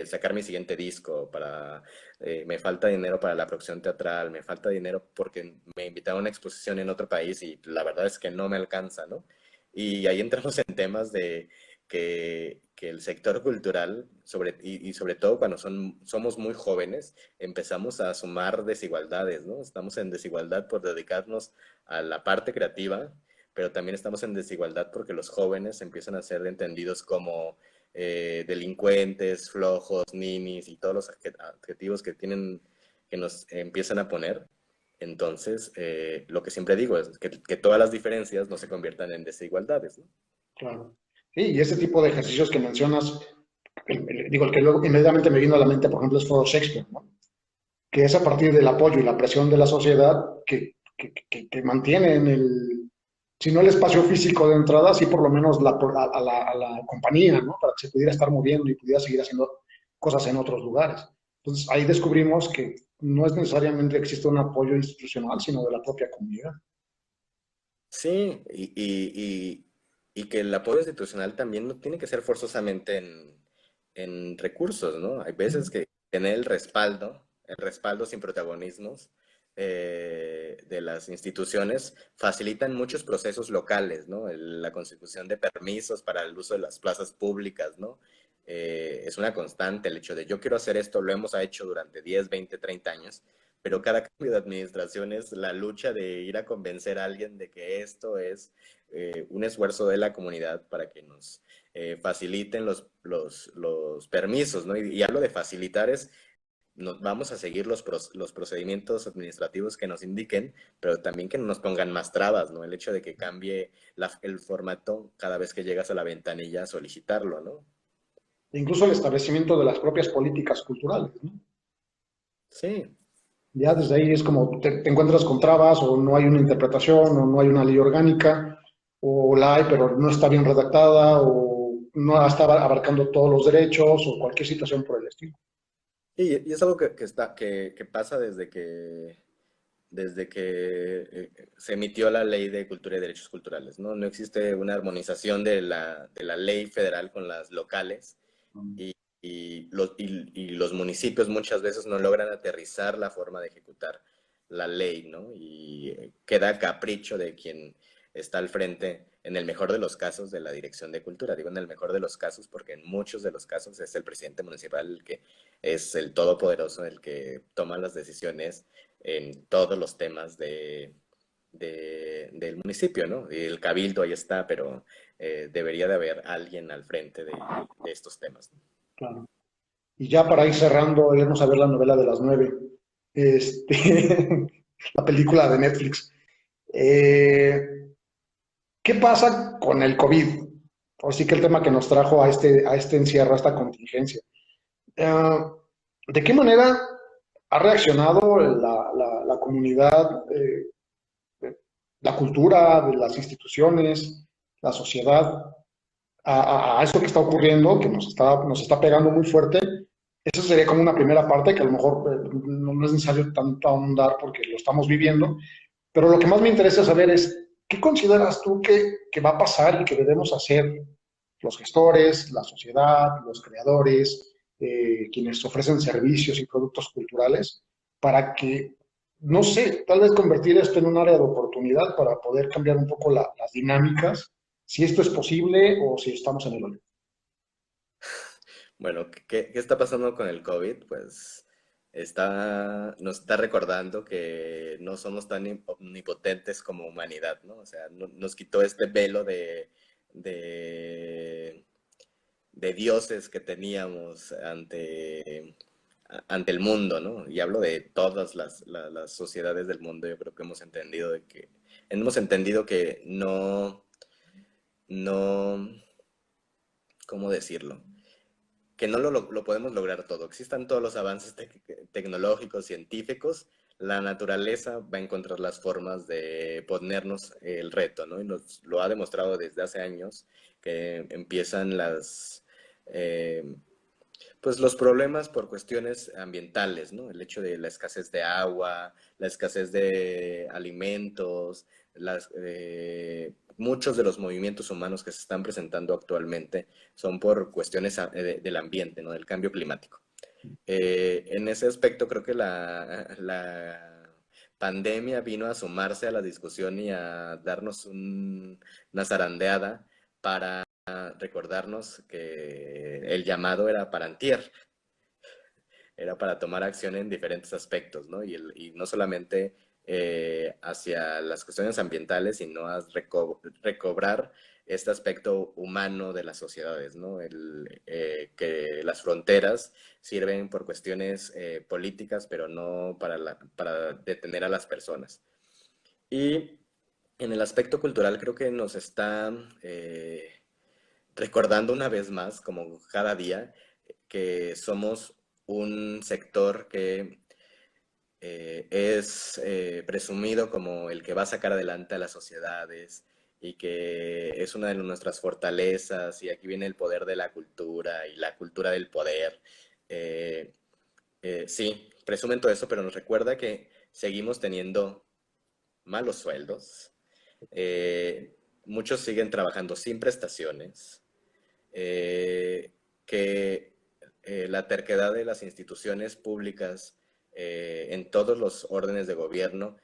sacar mi siguiente disco, me falta dinero para la producción teatral, me falta dinero porque me invitaron a una exposición en otro país y la verdad es que no me alcanza, ¿no? Y ahí entramos en temas de que el sector cultural, y sobre todo cuando somos muy jóvenes, empezamos a sumar desigualdades, ¿no? Estamos en desigualdad por dedicarnos a la parte creativa, pero también estamos en desigualdad porque los jóvenes empiezan a ser entendidos como delincuentes, flojos, ninis y todos los adjetivos que nos empiezan a poner. Entonces, lo que siempre digo es que todas las diferencias no se conviertan en desigualdades, ¿no? Claro. Sí, y ese tipo de ejercicios que mencionas, digo, el que luego inmediatamente me vino a la mente, por ejemplo, es Foro Shakespeare, ¿no? Que es a partir del apoyo y la presión de la sociedad que mantienen si no el espacio físico de entrada, sí por lo menos a la compañía, ¿no? Para que se pudiera estar moviendo y pudiera seguir haciendo cosas en otros lugares. Entonces ahí descubrimos que no es necesariamente que exista un apoyo institucional, sino de la propia comunidad. Sí, y que el apoyo institucional también no tiene que ser forzosamente en recursos, ¿no? Hay veces que tener el respaldo sin protagonismos de las instituciones facilitan muchos procesos locales, ¿no? La constitución de permisos para el uso de las plazas públicas, ¿no? Es una constante el hecho de yo quiero hacer esto, lo hemos hecho durante 10, 20, 30 años, pero cada cambio de administración es la lucha de ir a convencer a alguien de que esto es un esfuerzo de la comunidad para que nos faciliten los permisos, ¿no? Y hablo de facilitar vamos a seguir los procedimientos administrativos que nos indiquen, pero también que no nos pongan más trabas, ¿no? El hecho de que cambie el formato cada vez que llegas a la ventanilla a solicitarlo, ¿no? E incluso el establecimiento de las propias políticas culturales, ¿no? Sí, Ya desde ahí es como te encuentras con trabas o no hay una interpretación o no hay una ley orgánica o la hay pero no está bien redactada o no está abarcando todos los derechos o cualquier situación por el estilo. y es algo que pasa desde que se emitió la Ley de Cultura y Derechos Culturales, ¿no? No existe una armonización de la ley federal con las locales y los municipios muchas veces no logran aterrizar la forma de ejecutar la ley, ¿no? Y queda a capricho de quien está al frente, en el mejor de los casos, de la Dirección de Cultura. Digo en el mejor de los casos porque en muchos de los casos es el presidente municipal el que es el todopoderoso, el que toma las decisiones en todos los temas del municipio, ¿no? Y el cabildo ahí está, pero debería de haber alguien al frente de estos temas, ¿no? Claro. Y ya para ir cerrando, irnos a ver la novela de las 9, la película de Netflix. Eh, ¿Qué pasa con el COVID? O sí que el tema que nos trajo a este encierro, a esta contingencia. Eh, ¿De qué manera ha reaccionado la comunidad, la cultura de las instituciones, la sociedad a esto que está ocurriendo, que nos está pegando muy fuerte? Eso sería como una primera parte que a lo mejor no es necesario tanto ahondar porque lo estamos viviendo, pero lo que más me interesa saber es, ¿qué consideras tú que va a pasar y que debemos hacer los gestores, la sociedad, los creadores, quienes ofrecen servicios y productos culturales, para que, no sé, tal vez convertir esto en un área de oportunidad para poder cambiar un poco las dinámicas, si esto es posible o si estamos en el hoyo? Bueno, ¿qué está pasando con el COVID? Pues nos está recordando que no somos tan omnipotentes como humanidad, ¿no? O sea, nos quitó este velo de, de dioses que teníamos ante el mundo, ¿no? Y hablo de todas las sociedades del mundo. Yo creo que hemos entendido que no, ¿cómo decirlo? Que no lo podemos lograr todo. Existan todos los avances tecnológicos, científicos, la naturaleza va a encontrar las formas de ponernos el reto, ¿no? Y nos lo ha demostrado desde hace años que empiezan eh, pues los problemas por cuestiones ambientales, ¿no? El hecho de la escasez de agua, la escasez de alimentos, muchos de los movimientos humanos que se están presentando actualmente son por cuestiones del ambiente, ¿no? Del cambio climático. En ese aspecto creo que la pandemia vino a sumarse a la discusión y a darnos una zarandeada para recordarnos que el llamado era para antier, era para tomar acción en diferentes aspectos, ¿no? Y no solamente hacia las cuestiones ambientales, sino a recobrar este aspecto humano de las sociedades, ¿no? Que las fronteras sirven por cuestiones políticas, pero no para detener a las personas. Y en el aspecto cultural creo que nos está recordando una vez más, como cada día, que somos un sector que es presumido como el que va a sacar adelante a las sociedades y que es una de nuestras fortalezas, y aquí viene el poder de la cultura y la cultura del poder. Eh, sí, presumen todo eso, pero nos recuerda que seguimos teniendo malos sueldos, eh, muchos siguen trabajando sin prestaciones, eh, que la terquedad de las instituciones públicas en todos los órdenes de gobierno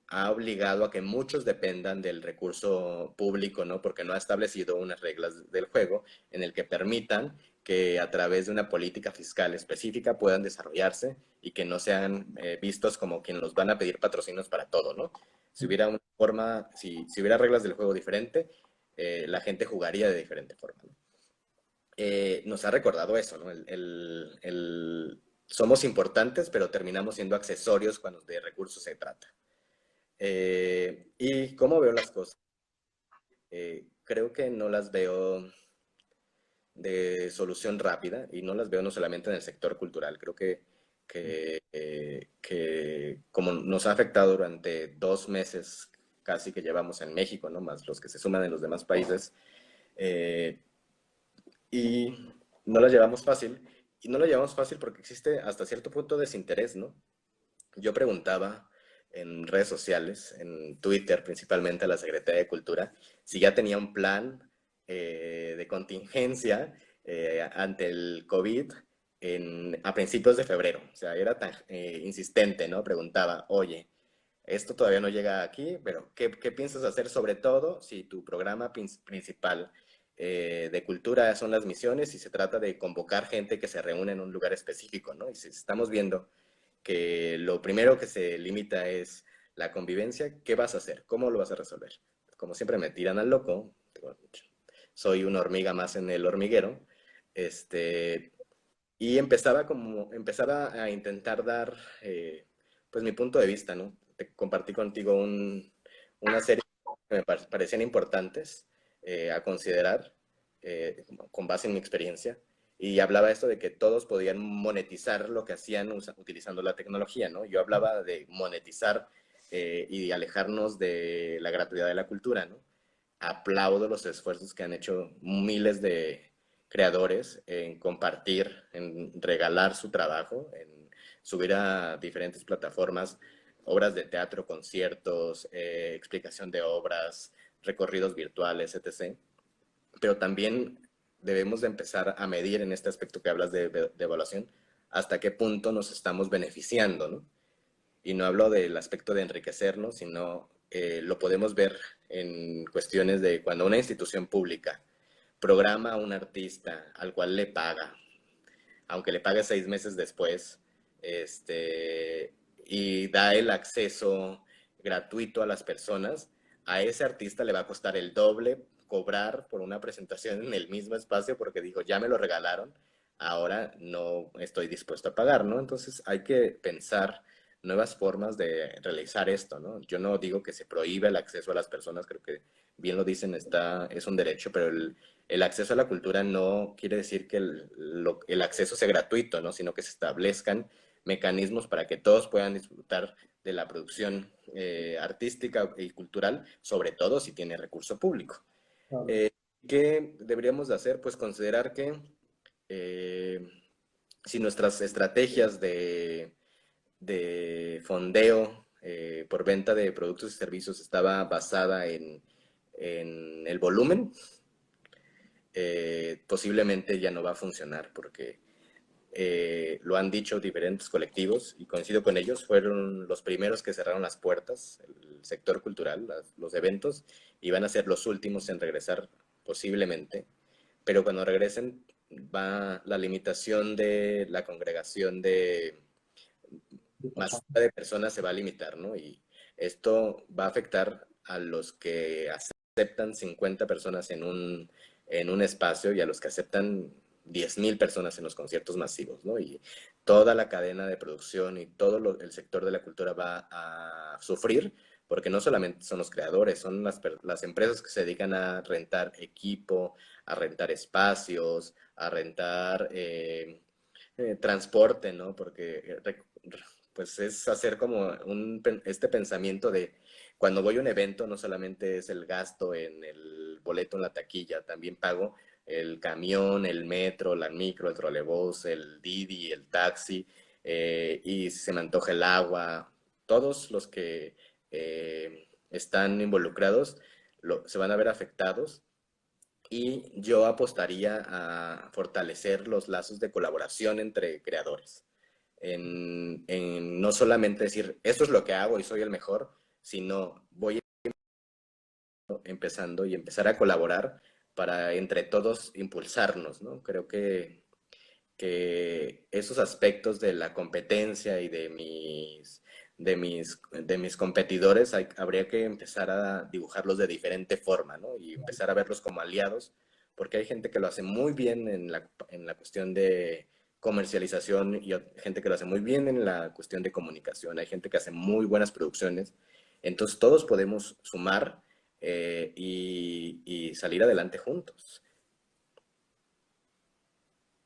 ha obligado a que muchos dependan del recurso público, ¿no? Porque no ha establecido unas reglas del juego en el que permitan que a través de una política fiscal específica puedan desarrollarse y que no sean vistos como quienes los van a pedir patrocinios para todo, ¿no? Si hubiera una forma, si hubiera reglas del juego diferente, la gente jugaría de diferente forma, ¿no? Nos ha recordado eso, ¿no? Somos importantes, pero terminamos siendo accesorios cuando de recursos se trata. ¿Y cómo veo las cosas? Creo que no las veo de solución rápida, y no las veo no solamente en el sector cultural. Creo que como nos ha afectado durante 2 meses casi que llevamos en México, ¿no? Más los que se suman en los demás países, eh, y no la llevamos fácil. Y no la llevamos fácil porque existe hasta cierto punto desinterés, ¿no? Yo preguntaba en redes sociales, en Twitter principalmente, a la Secretaría de Cultura, si ya tenía un plan de contingencia ante el COVID a principios de febrero. O sea, era tan insistente, ¿no? Preguntaba, oye, esto todavía no llega aquí, pero ¿qué piensas hacer, sobre todo si tu programa principal de cultura son las misiones y se trata de convocar gente que se reúne en un lugar específico, ¿no? Y si estamos viendo que lo primero que se limita es la convivencia, ¿qué vas a hacer? ¿Cómo lo vas a resolver? Como siempre me tiran al loco, soy una hormiga más en el hormiguero, este, y empezaba a intentar dar, pues mi punto de vista, ¿no? Compartí contigo una serie que me parecían importantes a considerar con base en mi experiencia, y hablaba esto de que todos podían monetizar lo que hacían utilizando la tecnología, ¿no? Yo hablaba de monetizar y alejarnos de la gratuidad de la cultura, ¿no? Aplaudo los esfuerzos que han hecho miles de creadores en compartir, en regalar su trabajo, en subir a diferentes plataformas obras de teatro, conciertos, explicación de obras, recorridos virtuales, etc. Pero también debemos de empezar a medir en este aspecto que hablas de evaluación, hasta qué punto nos estamos beneficiando, ¿no? Y no hablo del aspecto de enriquecernos, sino lo podemos ver en cuestiones de cuando una institución pública programa a un artista al cual le paga, aunque le pague 6 meses después, y da el acceso gratuito a las personas, a ese artista le va a costar el doble cobrar por una presentación en el mismo espacio porque dijo, ya me lo regalaron, ahora no estoy dispuesto a pagar, ¿no? Entonces hay que pensar nuevas formas de realizar esto, ¿no? Yo no digo que se prohíba el acceso a las personas, creo que bien lo dicen, es un derecho, pero el acceso a la cultura no quiere decir que el acceso sea gratuito, ¿no? Sino que se establezcan mecanismos para que todos puedan disfrutar de la producción artística y cultural, sobre todo si tiene recurso público. Claro. Eh, ¿Qué deberíamos de hacer? Pues considerar que eh, si nuestras estrategias de fondeo por venta de productos y servicios estaba basada en el volumen, posiblemente ya no va a funcionar porque lo han dicho diferentes colectivos y coincido con ellos, fueron los primeros que cerraron las puertas, el sector cultural, los eventos, y van a ser los últimos en regresar posiblemente, pero cuando regresen va la limitación de la congregación de masiva de personas se va a limitar, ¿no? Y esto va a afectar a los que aceptan 50 personas en un espacio y a los que aceptan 10,000 personas en los conciertos masivos, ¿no? Y toda la cadena de producción y todo el sector de la cultura va a sufrir porque no solamente son los creadores, son las empresas que se dedican a rentar equipo, a rentar espacios, a rentar transporte, ¿no? Porque pues es hacer como este pensamiento de cuando voy a un evento no solamente es el gasto en el boleto en la taquilla, también pago el camión, el metro, la micro, el trolebús, el Didi, el taxi, y si se me antoja el agua, todos los que están involucrados se van a ver afectados y yo apostaría a fortalecer los lazos de colaboración entre creadores. En no solamente decir, esto es lo que hago y soy el mejor, sino voy empezando y empezar a colaborar para entre todos impulsarnos, ¿no? Creo que esos aspectos de la competencia y de mis competidores habría que empezar a dibujarlos de diferente forma, ¿no? Y empezar a verlos como aliados, porque hay gente que lo hace muy bien en la cuestión de comercialización y gente que lo hace muy bien en la cuestión de comunicación, hay gente que hace muy buenas producciones, entonces todos podemos sumar y salir adelante juntos.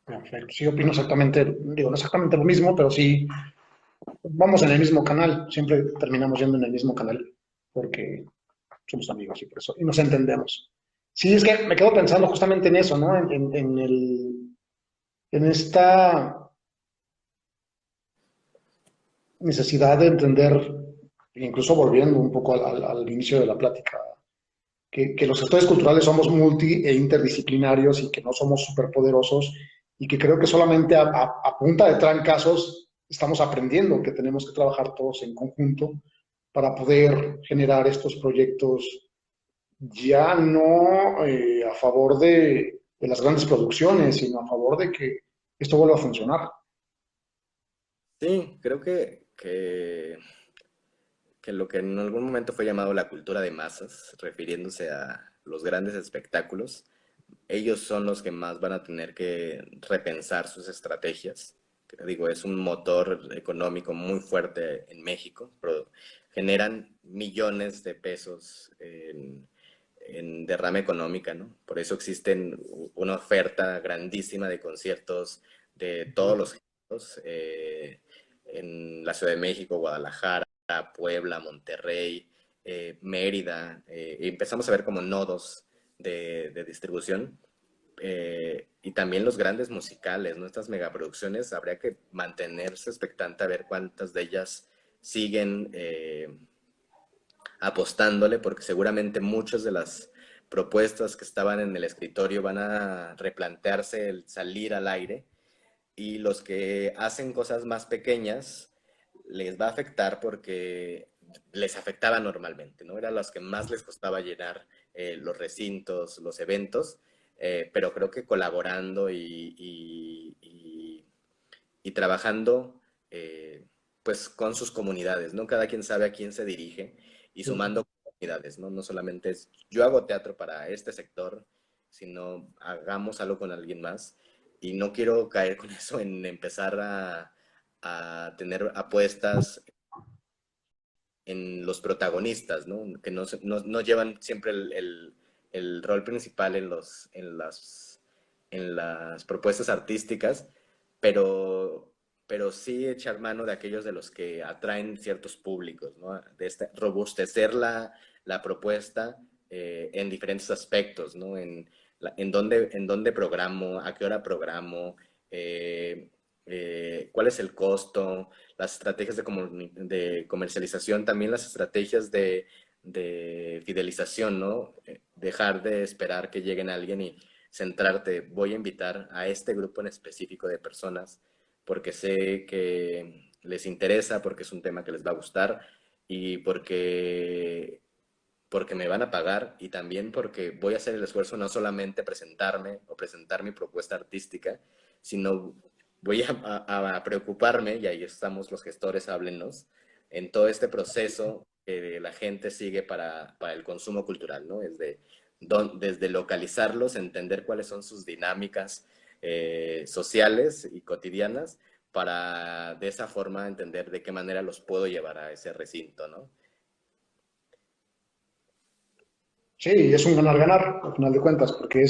Perfecto. Sí, opino exactamente, digo, no exactamente lo mismo, pero sí, vamos en el mismo canal, siempre terminamos yendo en el mismo canal, porque somos amigos y por eso, y nos entendemos. Sí, es que me quedo pensando justamente en eso, ¿no? En esta necesidad de entender, incluso volviendo un poco al inicio de la plática, que los sectores culturales somos multi e interdisciplinarios y que no somos superpoderosos y que creo que solamente a punta de trancazos estamos aprendiendo que tenemos que trabajar todos en conjunto para poder generar estos proyectos ya no a favor de las grandes producciones, sino a favor de que esto vuelva a funcionar. Sí, creo que que lo que en algún momento fue llamado la cultura de masas, refiriéndose a los grandes espectáculos, ellos son los que más van a tener que repensar sus estrategias. Digo, es un motor económico muy fuerte en México, pero generan millones de pesos en derrama económica, ¿no? Por eso existen una oferta grandísima de conciertos de todos los géneros en la Ciudad de México, Guadalajara, Puebla, Monterrey, Mérida. Empezamos a ver como nodos de distribución y también los grandes musicales, ¿no? Estas megaproducciones, habría que mantenerse expectante a ver cuántas de ellas siguen apostándole, porque seguramente muchas de las propuestas que estaban en el escritorio van a replantearse el salir al aire, y los que hacen cosas más pequeñas les va a afectar porque les afectaba normalmente, ¿no? Eran los que más les costaba llenar los recintos, los eventos, pero creo que colaborando y trabajando pues con sus comunidades, ¿no? Cada quien sabe a quién se dirige y sumando comunidades, ¿no? No solamente es yo hago teatro para este sector, sino hagamos algo con alguien más. Y no quiero caer con eso en empezar a tener apuestas en los protagonistas, ¿no? Que no llevan siempre el rol principal en las propuestas artísticas, pero, pero sí echar mano de aquellos de los que atraen ciertos públicos, ¿no? Robustecer la propuesta en diferentes aspectos, ¿no? En dónde programo, a qué hora programo, cuál es el costo, las estrategias de comercialización, también las estrategias de fidelización, ¿no? Dejar de esperar que lleguen alguien y centrarte, voy a invitar a este grupo en específico de personas porque sé que les interesa, porque es un tema que les va a gustar y porque me van a pagar, y también porque voy a hacer el esfuerzo no solamente presentarme o presentar mi propuesta artística, sino voy a preocuparme, y ahí estamos los gestores, háblenos, en todo este proceso que la gente sigue para el consumo cultural, ¿no? Desde localizarlos, entender cuáles son sus dinámicas sociales y cotidianas, para de esa forma entender de qué manera los puedo llevar a ese recinto, ¿no? Sí, es un ganar-ganar, al final de cuentas, porque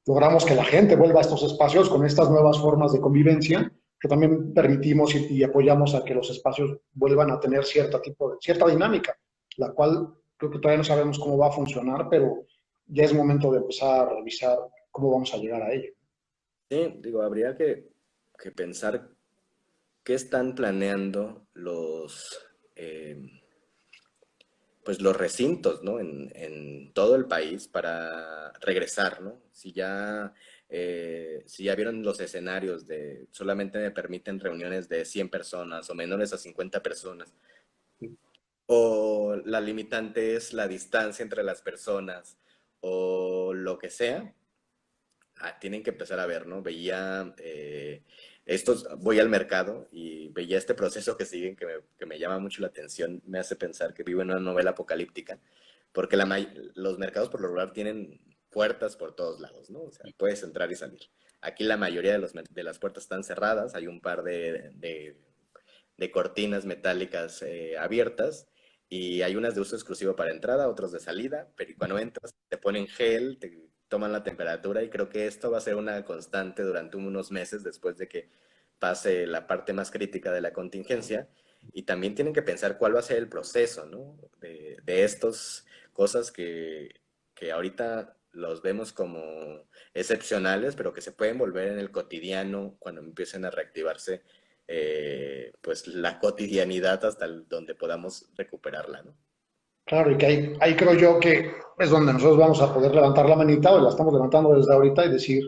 logramos que la gente vuelva a estos espacios con estas nuevas formas de convivencia, que también permitimos y apoyamos a que los espacios vuelvan a tener cierta dinámica, la cual creo que todavía no sabemos cómo va a funcionar, pero ya es momento de empezar a revisar cómo vamos a llegar a ello. Sí, digo, habría que pensar qué están planeando eh, pues los recintos, ¿no? En todo el país para regresar, ¿no? Si ya vieron los escenarios de solamente me permiten reuniones de 100 personas o menores a 50 personas, o la limitante es la distancia entre las personas, o lo que sea, tienen que empezar a ver, ¿no? Voy al mercado y veía este proceso que siguen que me llama mucho la atención, me hace pensar que vivo en una novela apocalíptica, porque los mercados por lo regular tienen puertas por todos lados, ¿no? O sea, puedes entrar y salir. Aquí la mayoría de las puertas están cerradas, hay un par de cortinas metálicas abiertas, y hay unas de uso exclusivo para entrada, otros de salida, pero cuando entras te ponen gel, te toman la temperatura, y creo que esto va a ser una constante durante unos meses después de que pase la parte más crítica de la contingencia. Y también tienen que pensar cuál va a ser el proceso, ¿no? De estas cosas que ahorita los vemos como excepcionales, pero que se pueden volver en el cotidiano cuando empiecen a reactivarse pues la cotidianidad hasta donde podamos recuperarla, ¿no? Claro, y que ahí creo yo que es donde nosotros vamos a poder levantar la manita, o la estamos levantando desde ahorita, y decir,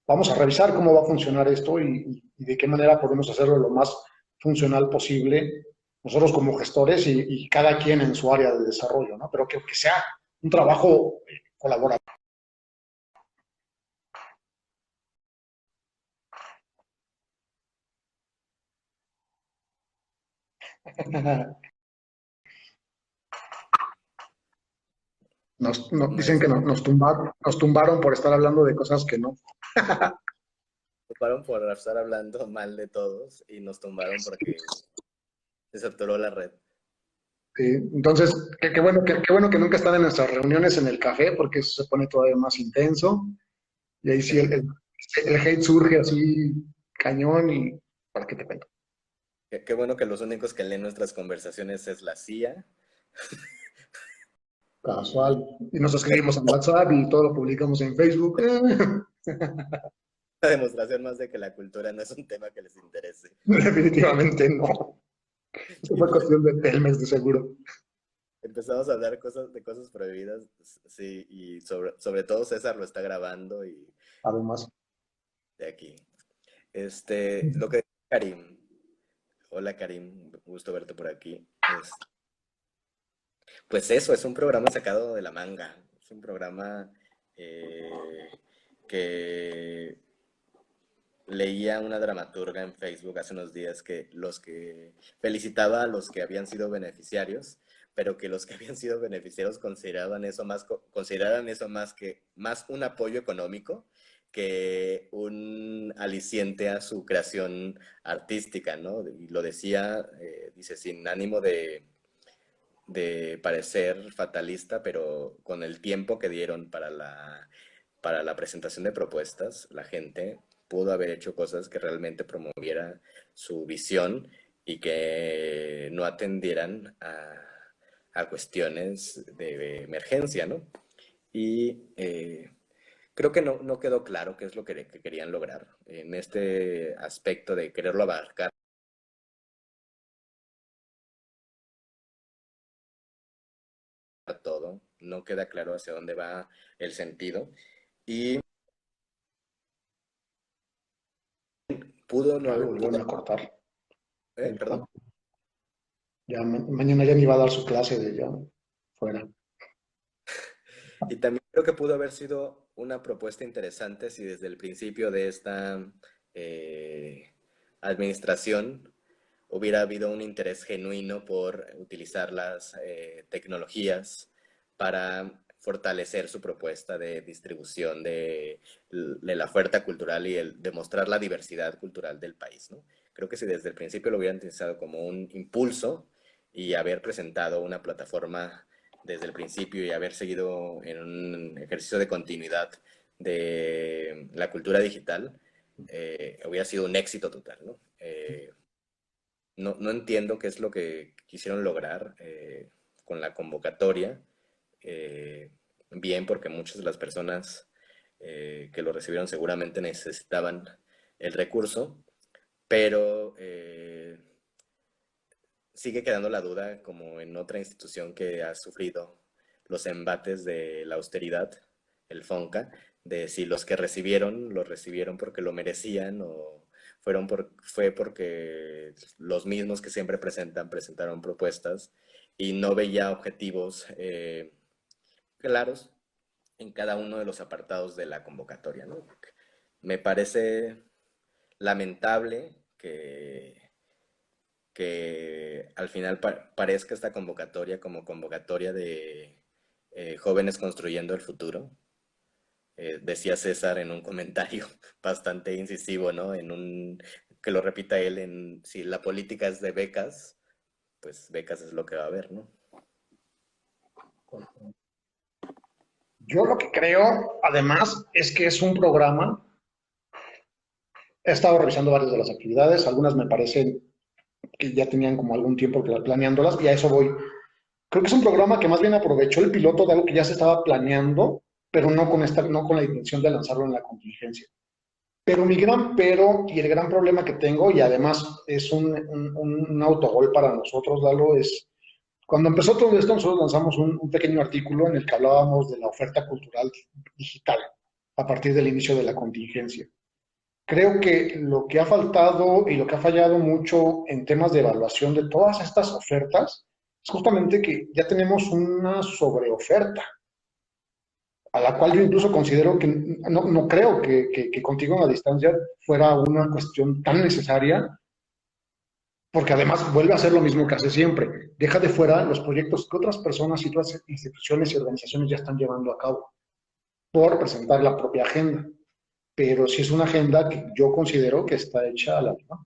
vamos a revisar cómo va a funcionar esto y de qué manera podemos hacerlo lo más funcional posible, nosotros como gestores y cada quien en su área de desarrollo, ¿no? Pero que sea un trabajo colaborativo. como Dicen es, que nos tumbaron por estar hablando de cosas que no. tumbaron por estar hablando mal de todos y nos tumbaron porque se saturó la red. Sí, entonces, qué bueno que nunca están en nuestras reuniones en el café, porque eso se pone todavía más intenso. Y ahí sí el hate surge así cañón y para qué te cuento. Qué bueno que los únicos que leen nuestras conversaciones es la CIA y Casual. Y nos escribimos en WhatsApp y todo lo publicamos en Facebook. la demostración más de que la cultura no es un tema que les interese. Definitivamente no. Eso Y fue pues cuestión de Telmex, de seguro. empezamos a hablar de cosas prohibidas, sí, y sobre todo César lo está grabando y Además. de aquí. Lo que Karim, hola Karim, gusto verte por aquí. Pues eso, es un programa sacado de la manga. Es un programa eh, que leía una dramaturga en Facebook hace unos días que los que felicitaba a los que habían sido beneficiarios, pero que los que habían sido beneficiarios consideraran eso más un apoyo económico que un aliciente a su creación artística, ¿no? Y lo decía, dice, sin ánimo de parecer fatalista, pero con el tiempo que dieron para la presentación de propuestas, la gente pudo haber hecho cosas que realmente promoviera su visión y que no atendieran a cuestiones de emergencia, ¿no? Y creo que no quedó claro qué es lo que querían lograr en este aspecto de quererlo abarcar todo, no queda claro hacia dónde va el sentido. Y pudo no Ya lo haber, volvieron a cortar. perdón, Ya mañana ya ni va a dar su clase de ya fuera. y también creo que pudo haber sido una propuesta interesante si desde el principio de esta eh, administración hubiera habido un interés genuino por utilizar las tecnologías para fortalecer su propuesta de distribución de la oferta cultural y el demostrar la diversidad cultural del país, ¿no? Creo que si desde el principio lo hubieran utilizado como un impulso y haber presentado una plataforma desde el principio y haber seguido en un ejercicio de continuidad de la cultura digital, hubiera sido un éxito total, ¿no? No entiendo qué es lo que quisieron lograr con la convocatoria. Bien, porque muchas de las personas que lo recibieron seguramente necesitaban el recurso, pero sigue quedando la duda, como en otra institución que ha sufrido los embates de la austeridad, el FONCA, de si los que recibieron, lo recibieron porque lo merecían o fue porque los mismos que siempre presentaron propuestas y no veía objetivos claros en cada uno de los apartados de la convocatoria, ¿no? Me parece lamentable que al final parezca esta convocatoria como convocatoria de jóvenes construyendo el futuro. Decía César en un comentario bastante incisivo, ¿no? Que lo repita él si la política es de becas, pues becas es lo que va a haber, ¿no? Yo lo que creo, además, es que es un programa. He estado revisando varias de las actividades, algunas me parecen que ya tenían como algún tiempo planeándolas y a eso voy. Creo que es un programa que más bien aprovechó el piloto de algo que ya se estaba planeando, pero no con la intención de lanzarlo en la contingencia. Pero mi gran pero y el gran problema que tengo, y además es un autogol para nosotros, Lalo, es cuando empezó todo esto, nosotros lanzamos un pequeño artículo en el que hablábamos de la oferta cultural digital a partir del inicio de la contingencia. Creo que lo que ha faltado y lo que ha fallado mucho en temas de evaluación de todas estas ofertas es justamente que ya tenemos una sobreoferta, a la cual yo incluso considero que no creo que contigo en la distancia fuera una cuestión tan necesaria porque además vuelve a hacer lo mismo que hace siempre. Deja de fuera los proyectos que otras personas y otras instituciones y organizaciones ya están llevando a cabo por presentar la propia agenda. Pero sí es una agenda que yo considero que está hecha a la misma.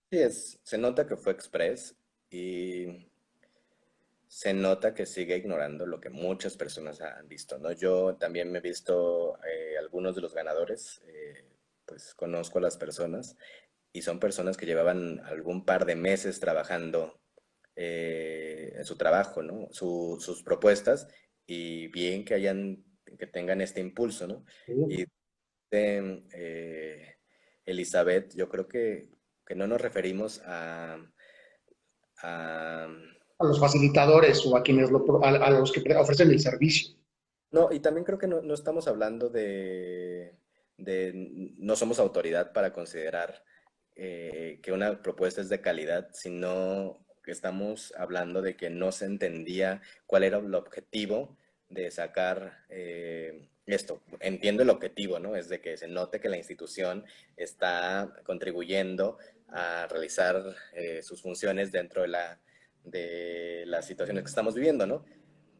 Sí, se nota que fue express y se nota que sigue ignorando lo que muchas personas han visto, ¿no? Yo también me he visto algunos de los ganadores, pues conozco a las personas y son personas que llevaban algún par de meses trabajando en su trabajo, ¿no? Sus propuestas y bien que tengan este impulso, ¿no? Y Elizabeth, yo creo que no nos referimos a A los facilitadores o a quienes a los que ofrecen el servicio. no, y también creo que no estamos hablando no somos autoridad para considerar que una propuesta es de calidad, sino que estamos hablando de que no se entendía cuál era el objetivo de sacar esto. Entiendo el objetivo, ¿no? Es de que se note que la institución está contribuyendo a realizar sus funciones dentro de las situaciones que estamos viviendo, ¿no?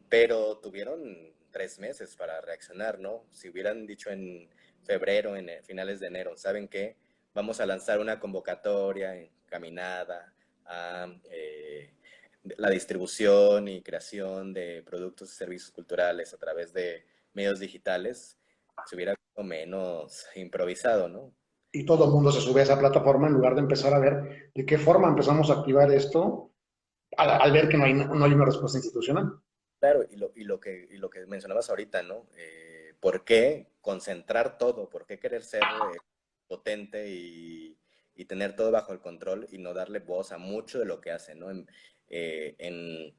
Pero tuvieron 3 meses para reaccionar, ¿no? Si hubieran dicho en febrero, en finales de enero, ¿saben qué? Vamos a lanzar una convocatoria encaminada a la distribución y creación de productos y servicios culturales a través de medios digitales, se hubiera visto menos improvisado, ¿no? Y todo el mundo se sube a esa plataforma en lugar de empezar a ver de qué forma empezamos a activar esto al ver que no hay una respuesta institucional. Claro, y lo que mencionabas ahorita, ¿no? ¿Por qué concentrar todo? ¿Por qué querer ser potente y tener todo bajo el control y no darle voz a mucho de lo que hacen, ¿no? Eh, en,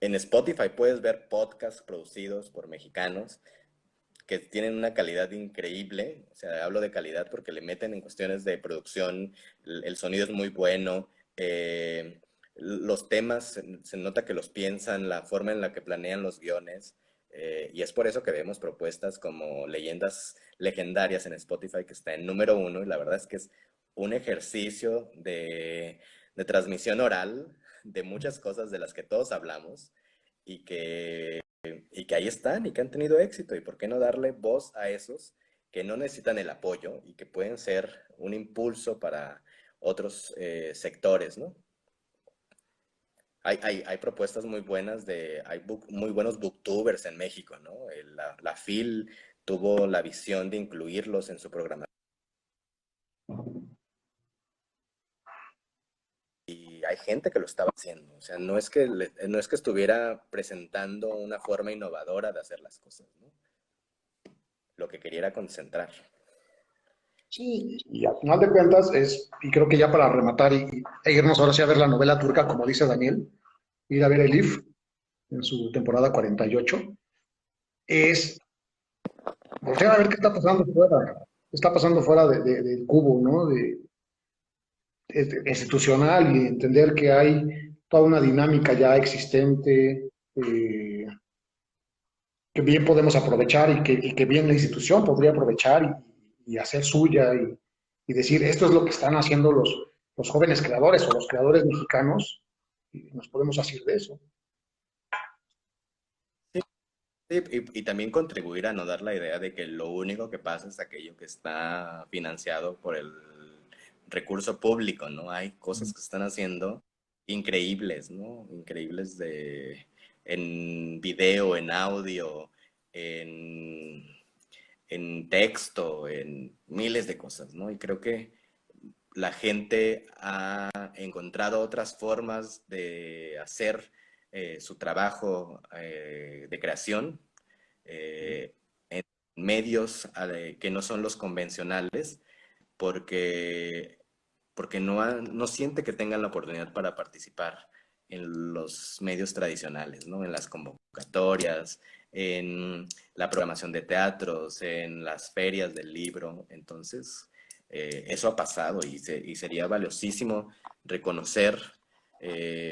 en Spotify puedes ver podcasts producidos por mexicanos que tienen una calidad increíble, o sea, hablo de calidad porque le meten en cuestiones de producción, el sonido es muy bueno, los temas se nota que los piensan, la forma en la que planean los guiones, y es por eso que vemos propuestas como Leyendas Legendarias en Spotify, que está en número uno, y la verdad es que es un ejercicio de transmisión oral de muchas cosas de las que todos hablamos, y que ahí están y que han tenido éxito. ¿Y por qué no darle voz a esos que no necesitan el apoyo y que pueden ser un impulso para otros sectores, ¿no? Hay propuestas muy buenas muy buenos booktubers en México, ¿no? La FIL tuvo la visión de incluirlos en su programa. Y hay gente que lo estaba haciendo. O sea, no es que estuviera presentando una forma innovadora de hacer las cosas, ¿no? Lo que quería era concentrar. Sí, y al final de cuentas y creo que ya para rematar e irnos ahora sí a ver la novela turca, como dice Daniel, ir a ver Elif en su temporada 48, es voltear a ver qué está pasando fuera del cubo, ¿no? Institucional y entender que hay toda una dinámica ya existente que bien podemos aprovechar y que bien la institución podría aprovechar y hacer suya y decir, esto es lo que están haciendo los jóvenes creadores o los creadores mexicanos y nos podemos hacer de eso. Sí, y también contribuir a no dar la idea de que lo único que pasa es aquello que está financiado por el recurso público, ¿no? Hay cosas que se están haciendo increíbles, ¿no? Increíbles en video, en audio, en, en texto, en miles de cosas, ¿no? Y creo que la gente ha encontrado otras formas de hacer su trabajo de creación en medios que no son los convencionales porque, porque no siente que tengan la oportunidad para participar en los medios tradicionales, ¿no? En las convocatorias, en la programación de teatros, en las ferias del libro. Entonces, eso ha pasado y sería valiosísimo reconocer,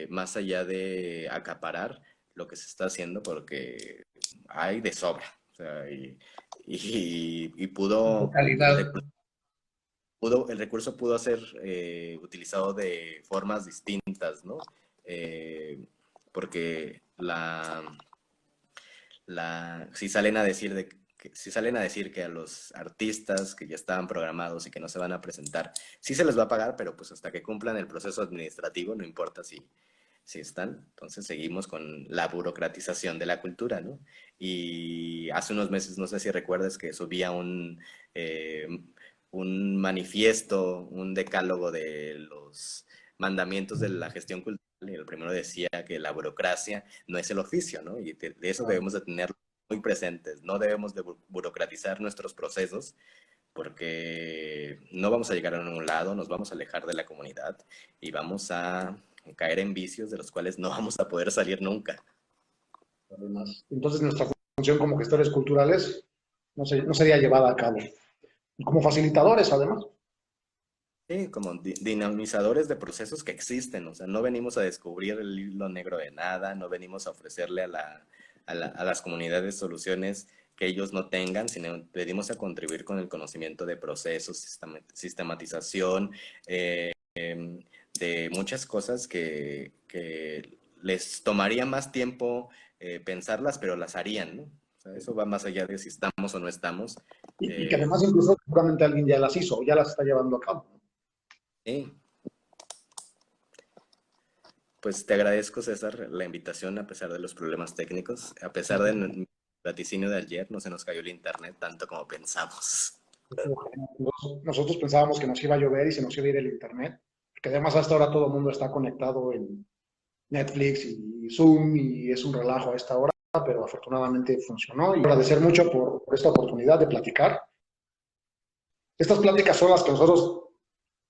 más allá de acaparar, lo que se está haciendo porque hay de sobra. O sea, y De pudo calidad. el recurso pudo ser utilizado de formas distintas, ¿no? Porque si salen a decir si salen a decir que a los artistas que ya estaban programados y que no se van a presentar, sí se les va a pagar, pero pues hasta que cumplan el proceso administrativo, no importa si están. Entonces seguimos con la burocratización de la cultura, ¿no? Y hace unos meses, no sé si recuerdas, que subía un manifiesto, un decálogo de los mandamientos de la gestión cultural, y el primero decía que la burocracia no es el oficio, ¿no? Y de eso debemos de tener muy presentes. No debemos de burocratizar nuestros procesos, porque no vamos a llegar a ningún lado, nos vamos a alejar de la comunidad y vamos a caer en vicios de los cuales no vamos a poder salir nunca. Además, entonces nuestra función como gestores culturales no sería llevada a cabo. Y como facilitadores, además. Sí, como dinamizadores de procesos que existen, o sea, no venimos a descubrir el hilo negro de nada, no venimos a ofrecerle a las comunidades soluciones que ellos no tengan, sino venimos a contribuir con el conocimiento de procesos, sistematización, de muchas cosas que les tomaría más tiempo pensarlas, pero las harían, ¿no? O sea, eso va más allá de si estamos o no estamos. Y que además incluso seguramente alguien ya las hizo, o ya las está llevando a cabo. Sí. Pues te agradezco, César, la invitación a pesar de los problemas técnicos. A pesar del vaticinio de ayer, no se nos cayó el internet tanto como pensamos. Nosotros pensábamos que nos iba a llover y se nos iba a ir el internet, porque además hasta ahora todo el mundo está conectado en Netflix y Zoom y es un relajo a esta hora, pero afortunadamente funcionó y agradecer mucho por esta oportunidad de platicar. Estas pláticas son las que nosotros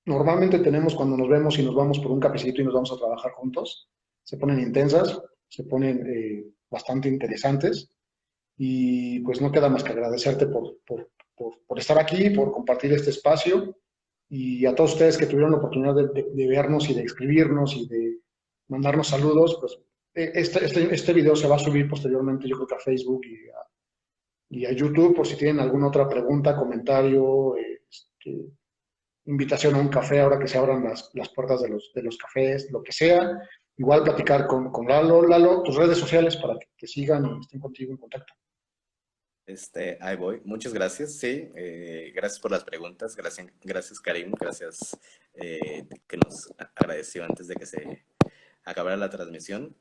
normalmente tenemos cuando nos vemos y nos vamos por un cafecito y nos vamos a trabajar juntos. Se ponen intensas, se ponen bastante interesantes y pues no queda más que agradecerte por estar aquí, por compartir este espacio y a todos ustedes que tuvieron la oportunidad de vernos y de escribirnos y de mandarnos saludos, pues este video se va a subir posteriormente yo creo que a Facebook y a YouTube por si tienen alguna otra pregunta, comentario, invitación a un café ahora que se abran las puertas de los cafés, lo que sea. Igual platicar con Lalo. Lalo, tus redes sociales para que te sigan y estén contigo en contacto. Ahí voy. Muchas gracias. Sí, gracias por las preguntas. Gracias Karim. Gracias que nos agradeció antes de que se acabara la transmisión.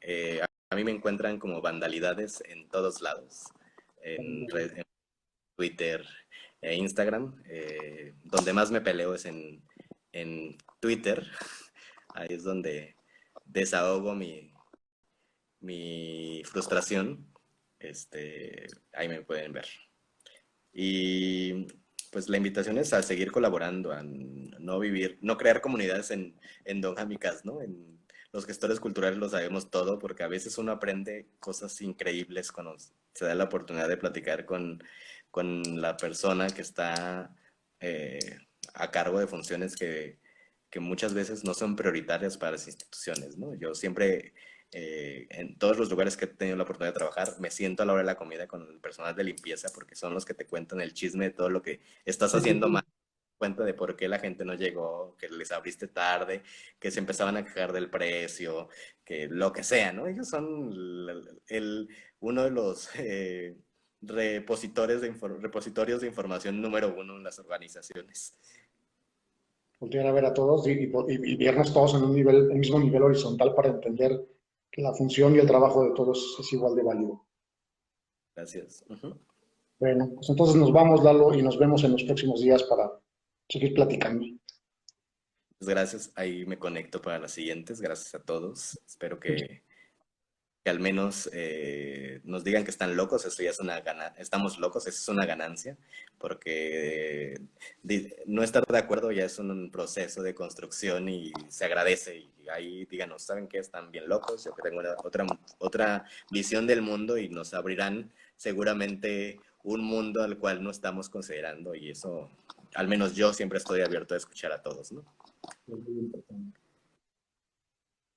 A mí me encuentran como Vandalidades en todos lados. En Twitter e Instagram. Donde más me peleo es en Twitter. Ahí es donde desahogo mi frustración. Ahí me pueden ver. Y pues la invitación es a seguir colaborando, a no crear comunidades en Don Jamicas, ¿no? Los gestores culturales lo sabemos todo, porque a veces uno aprende cosas increíbles cuando se da la oportunidad de platicar con la persona que está a cargo de funciones que muchas veces no son prioritarias para las instituciones, ¿no? Yo siempre, en todos los lugares que he tenido la oportunidad de trabajar, me siento a la hora de la comida con el personal de limpieza, porque son los que te cuentan el chisme de todo lo que estás haciendo mal, cuenta de por qué la gente no llegó, que les abriste tarde, que se empezaban a quejar del precio, que lo que sea, ¿no? Ellos son uno de los repositorios de información número uno en las organizaciones. Voltear a ver a todos y vernos todos en el mismo nivel horizontal para entender que la función y el trabajo de todos es igual de válido. Gracias. Bueno, pues entonces nos vamos, Lalo, y nos vemos en los próximos días para seguir platicando. Pues gracias, ahí me conecto para las siguientes. Gracias a todos. Espero que al menos nos digan que están locos. Eso ya es una ganancia. Estamos locos, eso es una ganancia, porque no estar de acuerdo ya es un proceso de construcción y se agradece. Y ahí díganos, ¿saben qué? Están bien locos. Yo que tengo otra visión del mundo y nos abrirán seguramente un mundo al cual no estamos considerando, y eso, al menos yo siempre estoy abierto a escuchar a todos, ¿no?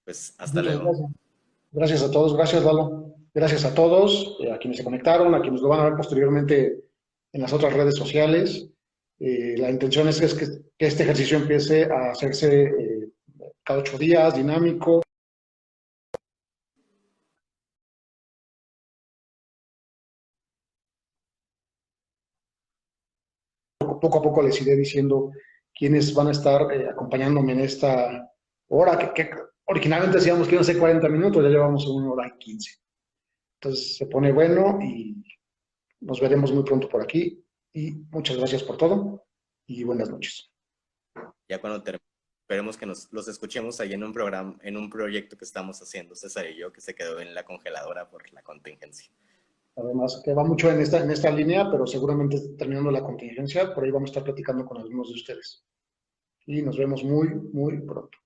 Pues hasta Muchas luego. gracias. Gracias a todos, gracias Lalo. Gracias a todos, a quienes se conectaron, a quienes lo van a ver posteriormente en las otras redes sociales. La intención es que este ejercicio empiece a hacerse cada 8 días, dinámico. Poco a poco les iré diciendo quiénes van a estar acompañándome en esta hora, que originalmente decíamos que iban a ser 40 minutos, ya llevamos 1 hora y 15. Entonces se pone bueno y nos veremos muy pronto por aquí. Y muchas gracias por todo y buenas noches. Ya cuando esperemos que los escuchemos ahí en un programa, en un proyecto que estamos haciendo, César y yo, que se quedó en la congeladora por la contingencia. Además, que va mucho en esta línea, pero seguramente terminando la contingencia, por ahí vamos a estar platicando con algunos de ustedes. Y nos vemos muy, muy pronto.